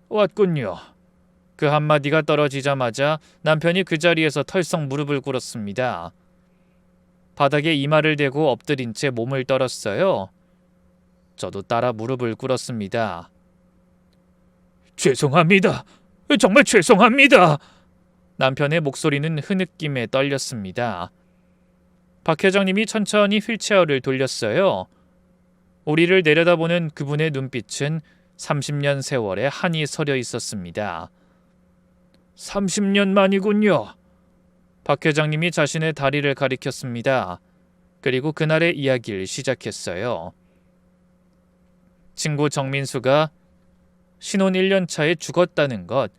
왔군요. 그 한마디가 떨어지자마자 남편이 그 자리에서 털썩 무릎을 꿇었습니다. 바닥에 이마를 대고 엎드린 채 몸을 떨었어요. 저도 따라 무릎을 꿇었습니다. 죄송합니다. 정말 죄송합니다. 남편의 목소리는 흐느낌에 떨렸습니다. 박 회장님이 천천히 휠체어를 돌렸어요. 우리를 내려다보는 그분의 눈빛은 30년 세월에 한이 서려 있었습니다. 30년 만이군요. 박 회장님이 자신의 다리를 가리켰습니다. 그리고 그날의 이야기를 시작했어요. 친구 정민수가 신혼 1년 차에 죽었다는 것,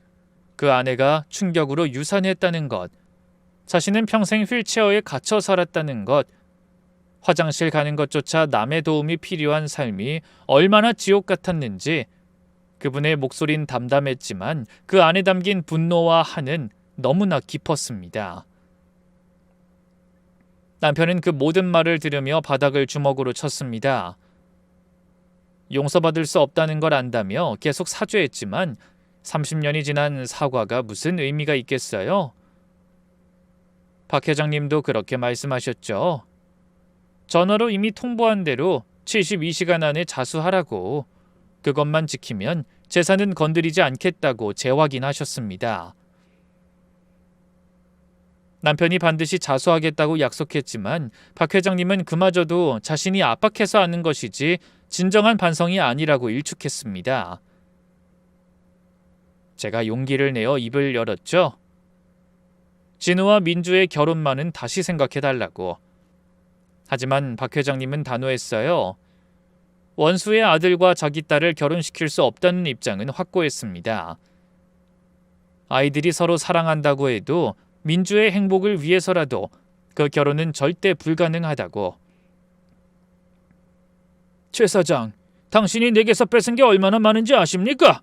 그 아내가 충격으로 유산했다는 것, 자신은 평생 휠체어에 갇혀 살았다는 것, 화장실 가는 것조차 남의 도움이 필요한 삶이 얼마나 지옥 같았는지 그분의 목소리는 담담했지만 그 안에 담긴 분노와 한은 너무나 깊었습니다. 남편은 그 모든 말을 들으며 바닥을 주먹으로 쳤습니다. 용서받을 수 없다는 걸 안다며 계속 사죄했지만 30년이 지난 사과가 무슨 의미가 있겠어요? 박 회장님도 그렇게 말씀하셨죠. 전화로 이미 통보한 대로 72시간 안에 자수하라고, 그것만 지키면 재산은 건드리지 않겠다고 재확인하셨습니다. 남편이 반드시 자수하겠다고 약속했지만 박 회장님은 그마저도 자신이 압박해서 하는 것이지 진정한 반성이 아니라고 일축했습니다. 제가 용기를 내어 입을 열었죠. 진우와 민주의 결혼만은 다시 생각해달라고. 하지만 박 회장님은 단호했어요. 원수의 아들과 자기 딸을 결혼시킬 수 없다는 입장은 확고했습니다. 아이들이 서로 사랑한다고 해도 민주의 행복을 위해서라도 그 결혼은 절대 불가능하다고. 최 사장, 당신이 내게서 뺏은 게 얼마나 많은지 아십니까?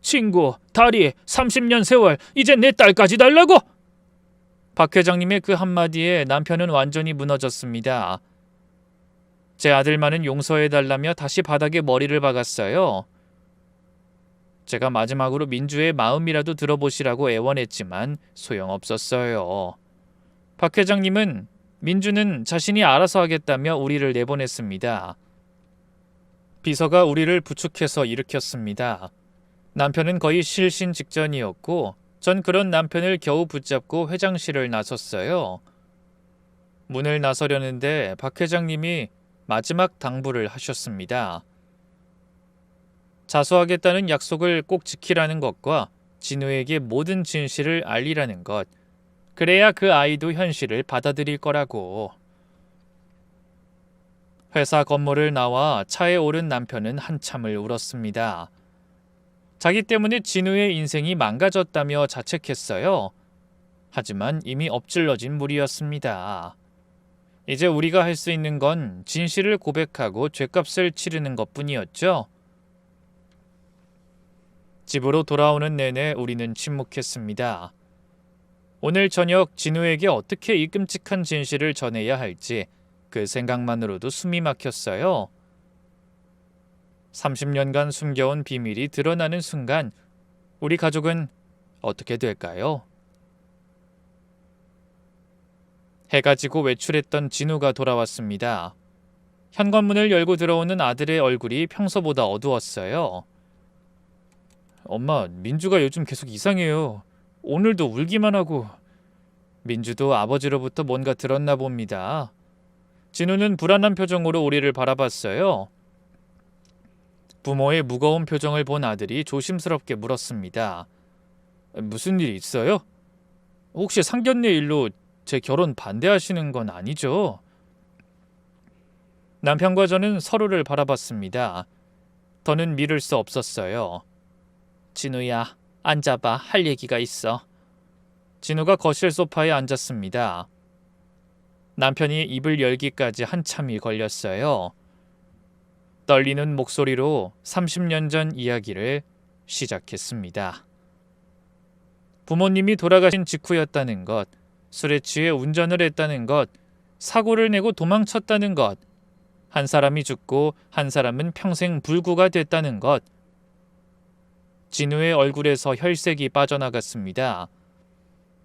친구, 다리, 30년 세월, 이제 내 딸까지 달라고? 박 회장님의 그 한마디에 남편은 완전히 무너졌습니다. 제 아들만은 용서해달라며 다시 바닥에 머리를 박았어요. 제가 마지막으로 민주의 마음이라도 들어보시라고 애원했지만 소용없었어요. 박 회장님은 민주는 자신이 알아서 하겠다며 우리를 내보냈습니다. 비서가 우리를 부축해서 일으켰습니다. 남편은 거의 실신 직전이었고 전 그런 남편을 겨우 붙잡고 회장실을 나섰어요. 문을 나서려는데 박 회장님이 마지막 당부를 하셨습니다. 자수하겠다는 약속을 꼭 지키라는 것과 진우에게 모든 진실을 알리라는 것, 그래야 그 아이도 현실을 받아들일 거라고. 회사 건물을 나와 차에 오른 남편은 한참을 울었습니다. 자기 때문에 진우의 인생이 망가졌다며 자책했어요. 하지만 이미 엎질러진 물이었습니다. 이제 우리가 할 수 있는 건 진실을 고백하고 죗값을 치르는 것뿐이었죠. 집으로 돌아오는 내내 우리는 침묵했습니다. 오늘 저녁 진우에게 어떻게 이 끔찍한 진실을 전해야 할지 그 생각만으로도 숨이 막혔어요. 30년간 숨겨온 비밀이 드러나는 순간 우리 가족은 어떻게 될까요? 해가 지고 외출했던 진우가 돌아왔습니다. 현관문을 열고 들어오는 아들의 얼굴이 평소보다 어두웠어요. 엄마, 민주가 요즘 계속 이상해요. 오늘도 울기만 하고. 민주도 아버지로부터 뭔가 들었나 봅니다. 진우는 불안한 표정으로 우리를 바라봤어요. 부모의 무거운 표정을 본 아들이 조심스럽게 물었습니다. 무슨 일 있어요? 혹시 상견례 일로 제 결혼 반대하시는 건 아니죠? 남편과 저는 서로를 바라봤습니다. 더는 미룰 수 없었어요. 진우야, 앉아봐. 할 얘기가 있어. 진우가 거실 소파에 앉았습니다. 남편이 입을 열기까지 한참이 걸렸어요. 떨리는 목소리로 30년 전 이야기를 시작했습니다. 부모님이 돌아가신 직후였다는 것, 술에 취해 운전을 했다는 것, 사고를 내고 도망쳤다는 것, 한 사람이 죽고 한 사람은 평생 불구가 됐다는 것. 진우의 얼굴에서 혈색이 빠져나갔습니다.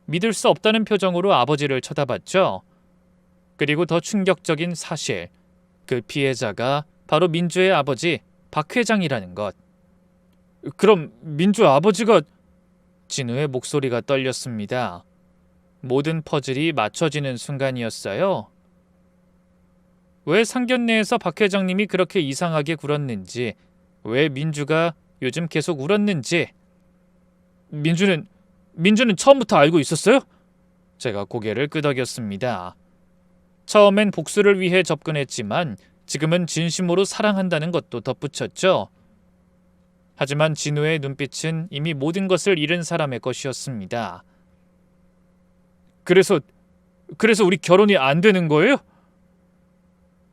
믿을 수 없다는 표정으로 아버지를 쳐다봤죠. 그리고 더 충격적인 사실, 그 피해자가 바로 민주의 아버지 박 회장이라는 것. 그럼 민주 아버지가... 진우의 목소리가 떨렸습니다. 모든 퍼즐이 맞춰지는 순간이었어요. 왜 상견례에서 박 회장님이 그렇게 이상하게 굴었는지, 왜 민주가 요즘 계속 울었는지. 민주는 처음부터 알고 있었어요? 제가 고개를 끄덕였습니다. 처음엔 복수를 위해 접근했지만 지금은 진심으로 사랑한다는 것도 덧붙였죠. 하지만 진우의 눈빛은 이미 모든 것을 잃은 사람의 것이었습니다. 그래서 우리 결혼이 안 되는 거예요?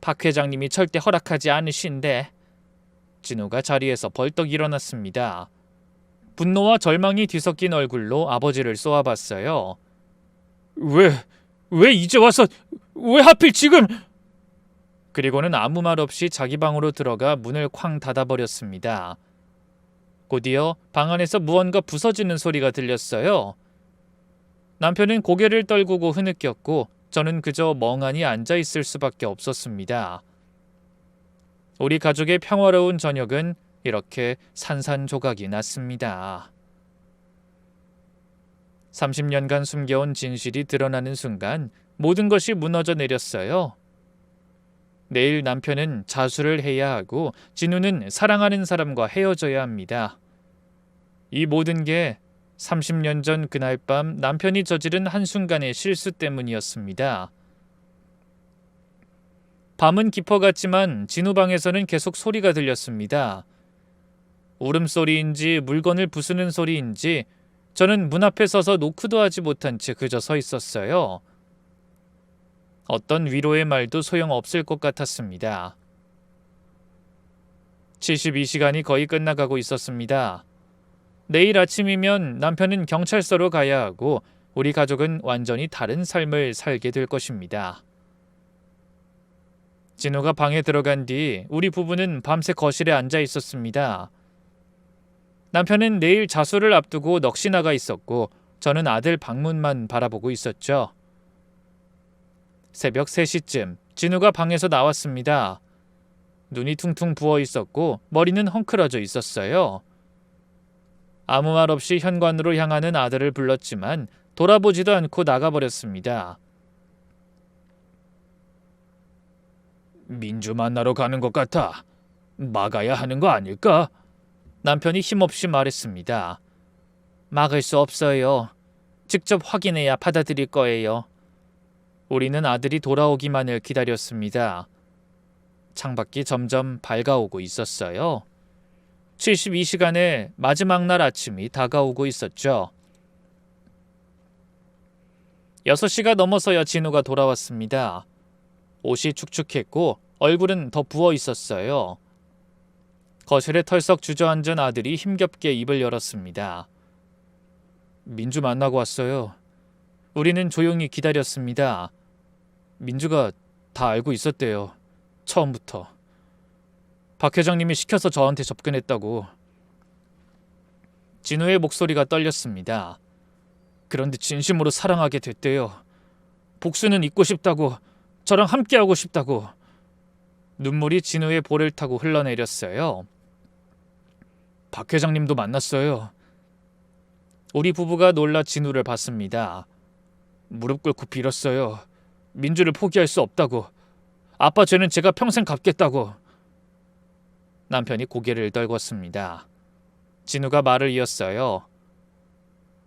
박 회장님이 절대 허락하지 않으신데. 진우가 자리에서 벌떡 일어났습니다. 분노와 절망이 뒤섞인 얼굴로 아버지를 쏘아봤어요. 왜 이제 와서, 왜 하필 지금... 그리고는 아무 말 없이 자기 방으로 들어가 문을 쾅 닫아버렸습니다. 곧이어 방 안에서 무언가 부서지는 소리가 들렸어요. 남편은 고개를 떨구고 흐느꼈고 저는 그저 멍하니 앉아있을 수밖에 없었습니다. 우리 가족의 평화로운 저녁은 이렇게 산산조각이 났습니다. 30년간 숨겨온 진실이 드러나는 순간 모든 것이 무너져 내렸어요. 내일 남편은 자수를 해야 하고 진우는 사랑하는 사람과 헤어져야 합니다. 이 모든 게 30년 전 그날 밤 남편이 저지른 한순간의 실수 때문이었습니다. 밤은 깊어갔지만 진우 방에서는 계속 소리가 들렸습니다. 울음소리인지 물건을 부수는 소리인지 저는 문 앞에 서서 노크도 하지 못한 채 그저 서 있었어요. 어떤 위로의 말도 소용없을 것 같았습니다. 72시간이 거의 끝나가고 있었습니다. 내일 아침이면 남편은 경찰서로 가야 하고 우리 가족은 완전히 다른 삶을 살게 될 것입니다. 진우가 방에 들어간 뒤 우리 부부는 밤새 거실에 앉아 있었습니다. 남편은 내일 자수를 앞두고 넋이 나가 있었고 저는 아들 방문만 바라보고 있었죠. 새벽 3시쯤 진우가 방에서 나왔습니다. 눈이 퉁퉁 부어 있었고 머리는 헝클어져 있었어요. 아무 말 없이 현관으로 향하는 아들을 불렀지만 돌아보지도 않고 나가버렸습니다. 민주 만나러 가는 것 같아. 막아야 하는 거 아닐까? 남편이 힘없이 말했습니다. 막을 수 없어요. 직접 확인해야 받아들일 거예요. 우리는 아들이 돌아오기만을 기다렸습니다. 창밖이 점점 밝아오고 있었어요. 72시간의 마지막 날 아침이 다가오고 있었죠. 6시가 넘어서야 진우가 돌아왔습니다. 옷이 축축했고 얼굴은 더 부어 있었어요. 거실에 털썩 주저앉은 아들이 힘겹게 입을 열었습니다. 민주 만나고 왔어요. 우리는 조용히 기다렸습니다. 민주가 다 알고 있었대요. 처음부터. 박 회장님이 시켜서 저한테 접근했다고. 진우의 목소리가 떨렸습니다. 그런데 진심으로 사랑하게 됐대요. 복수는 잊고 싶다고, 저랑 함께하고 싶다고. 눈물이 진우의 볼을 타고 흘러내렸어요. 박 회장님도 만났어요. 우리 부부가 놀라 진우를 봤습니다. 무릎 꿇고 빌었어요. 민주를 포기할 수 없다고. 아빠 죄는 제가 평생 갚겠다고. 남편이 고개를 떨궜습니다. 진우가 말을 이었어요.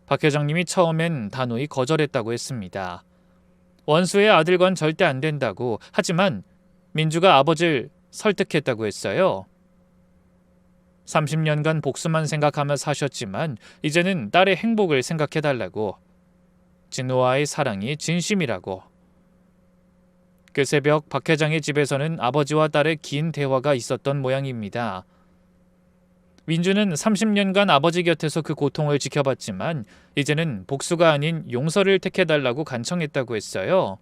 박 회장님이 처음엔 단호히 거절했다고 했습니다. 원수의 아들과는 절대 안 된다고. 하지만 민주가 아버지를 설득했다고 했어요. 30년간 복수만 생각하며 사셨지만 이제는 딸의 행복을 생각해달라고. 진우와의 사랑이 진심이라고. 그 새벽 박 회장의 집에서는 아버지와 딸의 긴 대화가 있었던 모양입니다. 민주는 30년간 아버지 곁에서 그 고통을 지켜봤지만 이제는 복수가 아닌 용서를 택해달라고 간청했다고 했어요.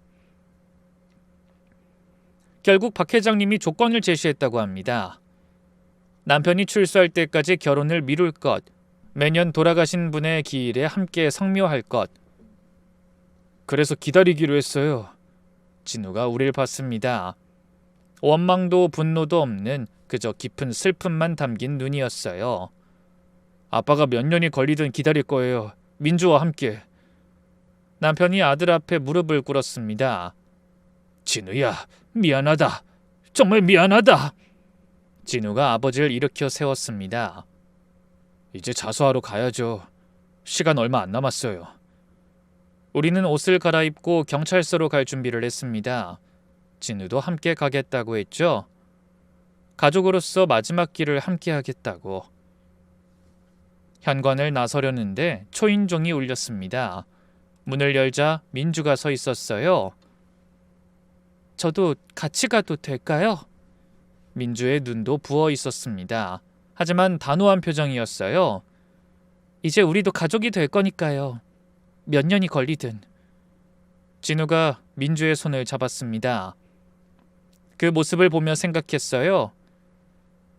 결국 박 회장님이 조건을 제시했다고 합니다. 남편이 출소할 때까지 결혼을 미룰 것, 매년 돌아가신 분의 기일에 함께 성묘할 것. 그래서 기다리기로 했어요. 진우가 우릴 봤습니다. 원망도 분노도 없는 그저 깊은 슬픔만 담긴 눈이었어요. 아빠가 몇 년이 걸리든 기다릴 거예요. 민주와 함께. 남편이 아들 앞에 무릎을 꿇었습니다. 진우야, 미안하다. 정말 미안하다. 진우가 아버지를 일으켜 세웠습니다. 이제 자수하러 가야죠. 시간 얼마 안 남았어요. 우리는 옷을 갈아입고 경찰서로 갈 준비를 했습니다. 진우도 함께 가겠다고 했죠. 가족으로서 마지막 길을 함께 하겠다고. 현관을 나서려는데 초인종이 울렸습니다. 문을 열자 민주가 서 있었어요. 저도 같이 가도 될까요? 민주의 눈도 부어 있었습니다. 하지만 단호한 표정이었어요. 이제 우리도 가족이 될 거니까요. 몇 년이 걸리든. 진우가 민주의 손을 잡았습니다. 그 모습을 보며 생각했어요.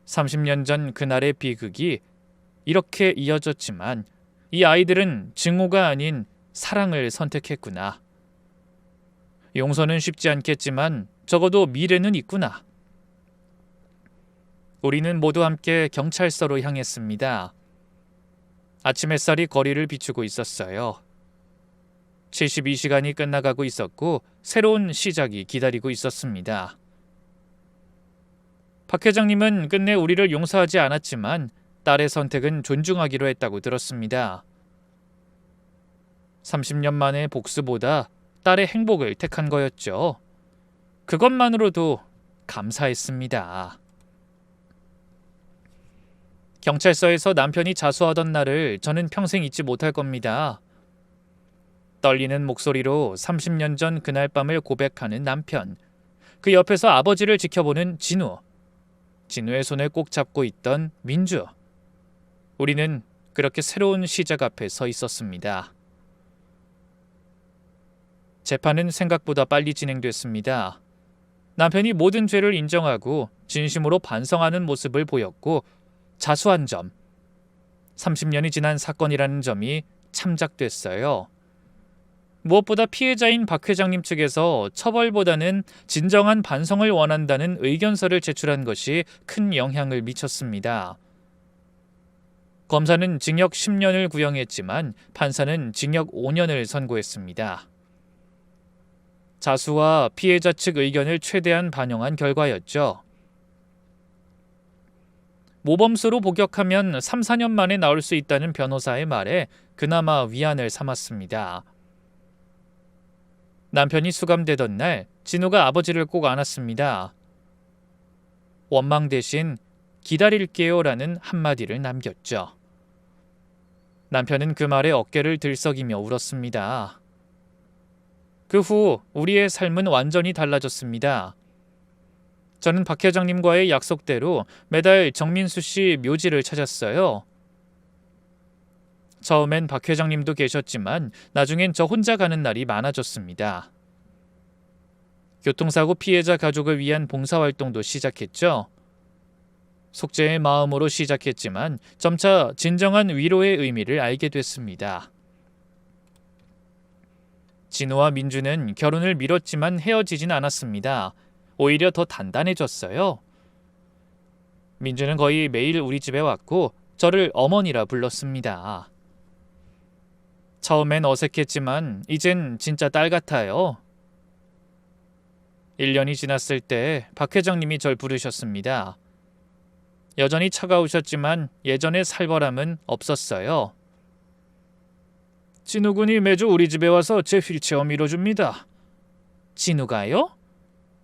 30년 전 그날의 비극이 이렇게 이어졌지만 이 아이들은 증오가 아닌 사랑을 선택했구나. 용서는 쉽지 않겠지만 적어도 미래는 있구나. 우리는 모두 함께 경찰서로 향했습니다. 아침 햇살이 거리를 비추고 있었어요. 72시간이 끝나가고 있었고 새로운 시작이 기다리고 있었습니다. 박 회장님은 끝내 우리를 용서하지 않았지만 딸의 선택은 존중하기로 했다고 들었습니다. 30년 만의 복수보다 딸의 행복을 택한 거였죠. 그것만으로도 감사했습니다. 경찰서에서 남편이 자수하던 날을 저는 평생 잊지 못할 겁니다. 떨리는 목소리로 30년 전 그날 밤을 고백하는 남편. 그 옆에서 아버지를 지켜보는 진우. 진우의 손을 꼭 잡고 있던 민주. 우리는 그렇게 새로운 시작 앞에 서 있었습니다. 재판은 생각보다 빨리 진행됐습니다. 남편이 모든 죄를 인정하고 진심으로 반성하는 모습을 보였고 자수한 점, 30년이 지난 사건이라는 점이 참작됐어요. 무엇보다 피해자인 박 회장님 측에서 처벌보다는 진정한 반성을 원한다는 의견서를 제출한 것이 큰 영향을 미쳤습니다. 검사는 징역 10년을 구형했지만 판사는 징역 5년을 선고했습니다. 자수와 피해자 측 의견을 최대한 반영한 결과였죠. 모범수로 복역하면 3, 4년 만에 나올 수 있다는 변호사의 말에 그나마 위안을 삼았습니다. 남편이 수감되던 날 진우가 아버지를 꼭 안았습니다. 원망 대신 기다릴게요 라는 한마디를 남겼죠. 남편은 그 말에 어깨를 들썩이며 울었습니다. 그 후 우리의 삶은 완전히 달라졌습니다. 저는 박 회장님과의 약속대로 매달 정민수 씨 묘지를 찾았어요. 처음엔 박 회장님도 계셨지만 나중엔 저 혼자 가는 날이 많아졌습니다. 교통사고 피해자 가족을 위한 봉사활동도 시작했죠. 속죄의 마음으로 시작했지만 점차 진정한 위로의 의미를 알게 됐습니다. 진우와 민주는 결혼을 미뤘지만 헤어지진 않았습니다. 오히려 더 단단해졌어요. 민주는 거의 매일 우리 집에 왔고 저를 어머니라 불렀습니다. 처음엔 어색했지만 이젠 진짜 딸 같아요. 1년이 지났을 때 박 회장님이 절 부르셨습니다. 여전히 차가우셨지만 예전의 살벌함은 없었어요. 진우군이 매주 우리 집에 와서 제 휠체어 밀어줍니다. 진우가요?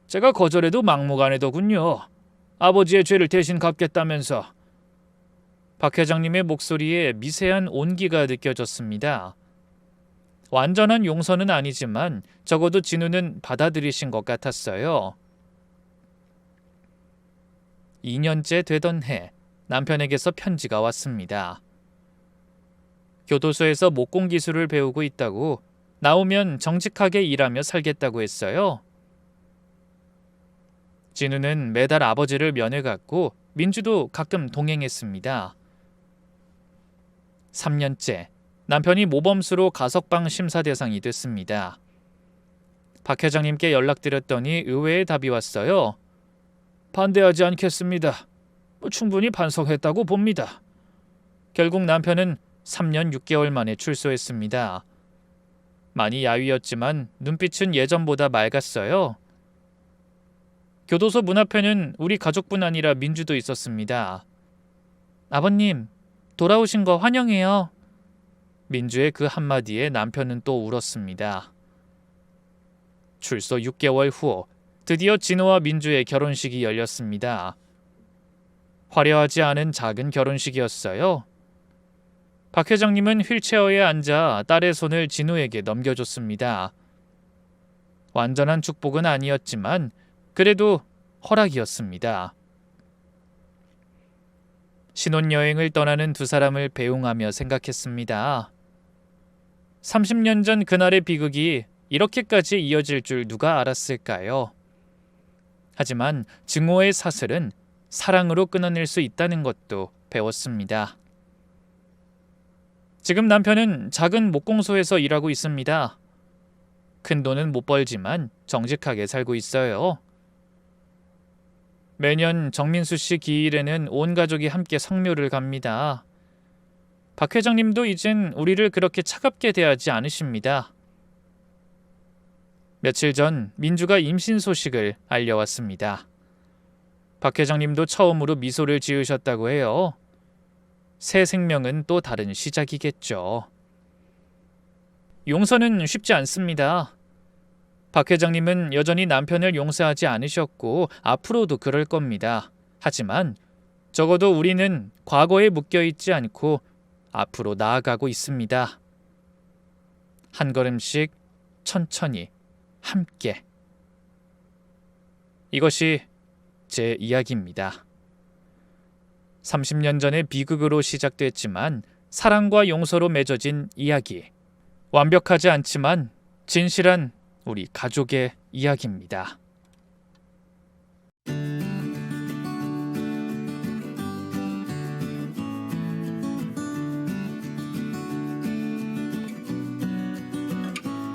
제가 거절해도 막무가내더군요. 아버지의 죄를 대신 갚겠다면서. 박 회장님의 목소리에 미세한 온기가 느껴졌습니다. 완전한 용서는 아니지만 적어도 진우는 받아들이신 것 같았어요. 2년째 되던 해, 남편에게서 편지가 왔습니다. 교도소에서 목공 기술을 배우고 있다고, 나오면 정직하게 일하며 살겠다고 했어요. 진우는 매달 아버지를 면회 갔고 민주도 가끔 동행했습니다. 3년째, 남편이 모범수로 가석방 심사 대상이 됐습니다. 박 회장님께 연락드렸더니 의외의 답이 왔어요. 반대하지 않겠습니다. 충분히 반성했다고 봅니다. 결국 남편은 3년 6개월 만에 출소했습니다. 많이 야위었지만 눈빛은 예전보다 맑았어요. 교도소 문 앞에는 우리 가족뿐 아니라 민주도 있었습니다. 아버님, 돌아오신 거 환영해요. 민주의 그 한마디에 남편은 또 울었습니다. 출소 6개월 후 드디어 진호와 민주의 결혼식이 열렸습니다. 화려하지 않은 작은 결혼식이었어요. 박 회장님은 휠체어에 앉아 딸의 손을 진우에게 넘겨줬습니다. 완전한 축복은 아니었지만 그래도 허락이었습니다. 신혼여행을 떠나는 두 사람을 배웅하며 생각했습니다. 30년 전 그날의 비극이 이렇게까지 이어질 줄 누가 알았을까요? 하지만 증오의 사슬은 사랑으로 끊어낼 수 있다는 것도 배웠습니다. 지금 남편은 작은 목공소에서 일하고 있습니다. 큰 돈은 못 벌지만 정직하게 살고 있어요. 매년 정민수 씨 기일에는 온 가족이 함께 성묘를 갑니다. 박 회장님도 이젠 우리를 그렇게 차갑게 대하지 않으십니다. 며칠 전 민주가 임신 소식을 알려왔습니다. 박 회장님도 처음으로 미소를 지으셨다고 해요. 새 생명은 또 다른 시작이겠죠. 용서는 쉽지 않습니다. 박 회장님은 여전히 남편을 용서하지 않으셨고 앞으로도 그럴 겁니다. 하지만 적어도 우리는 과거에 묶여있지 않고 앞으로 나아가고 있습니다. 한 걸음씩 천천히 함께. 이것이 제 이야기입니다. 30년 전의 비극으로 시작됐지만 사랑과 용서로 맺어진 이야기. 완벽하지 않지만 진실한 우리 가족의 이야기입니다.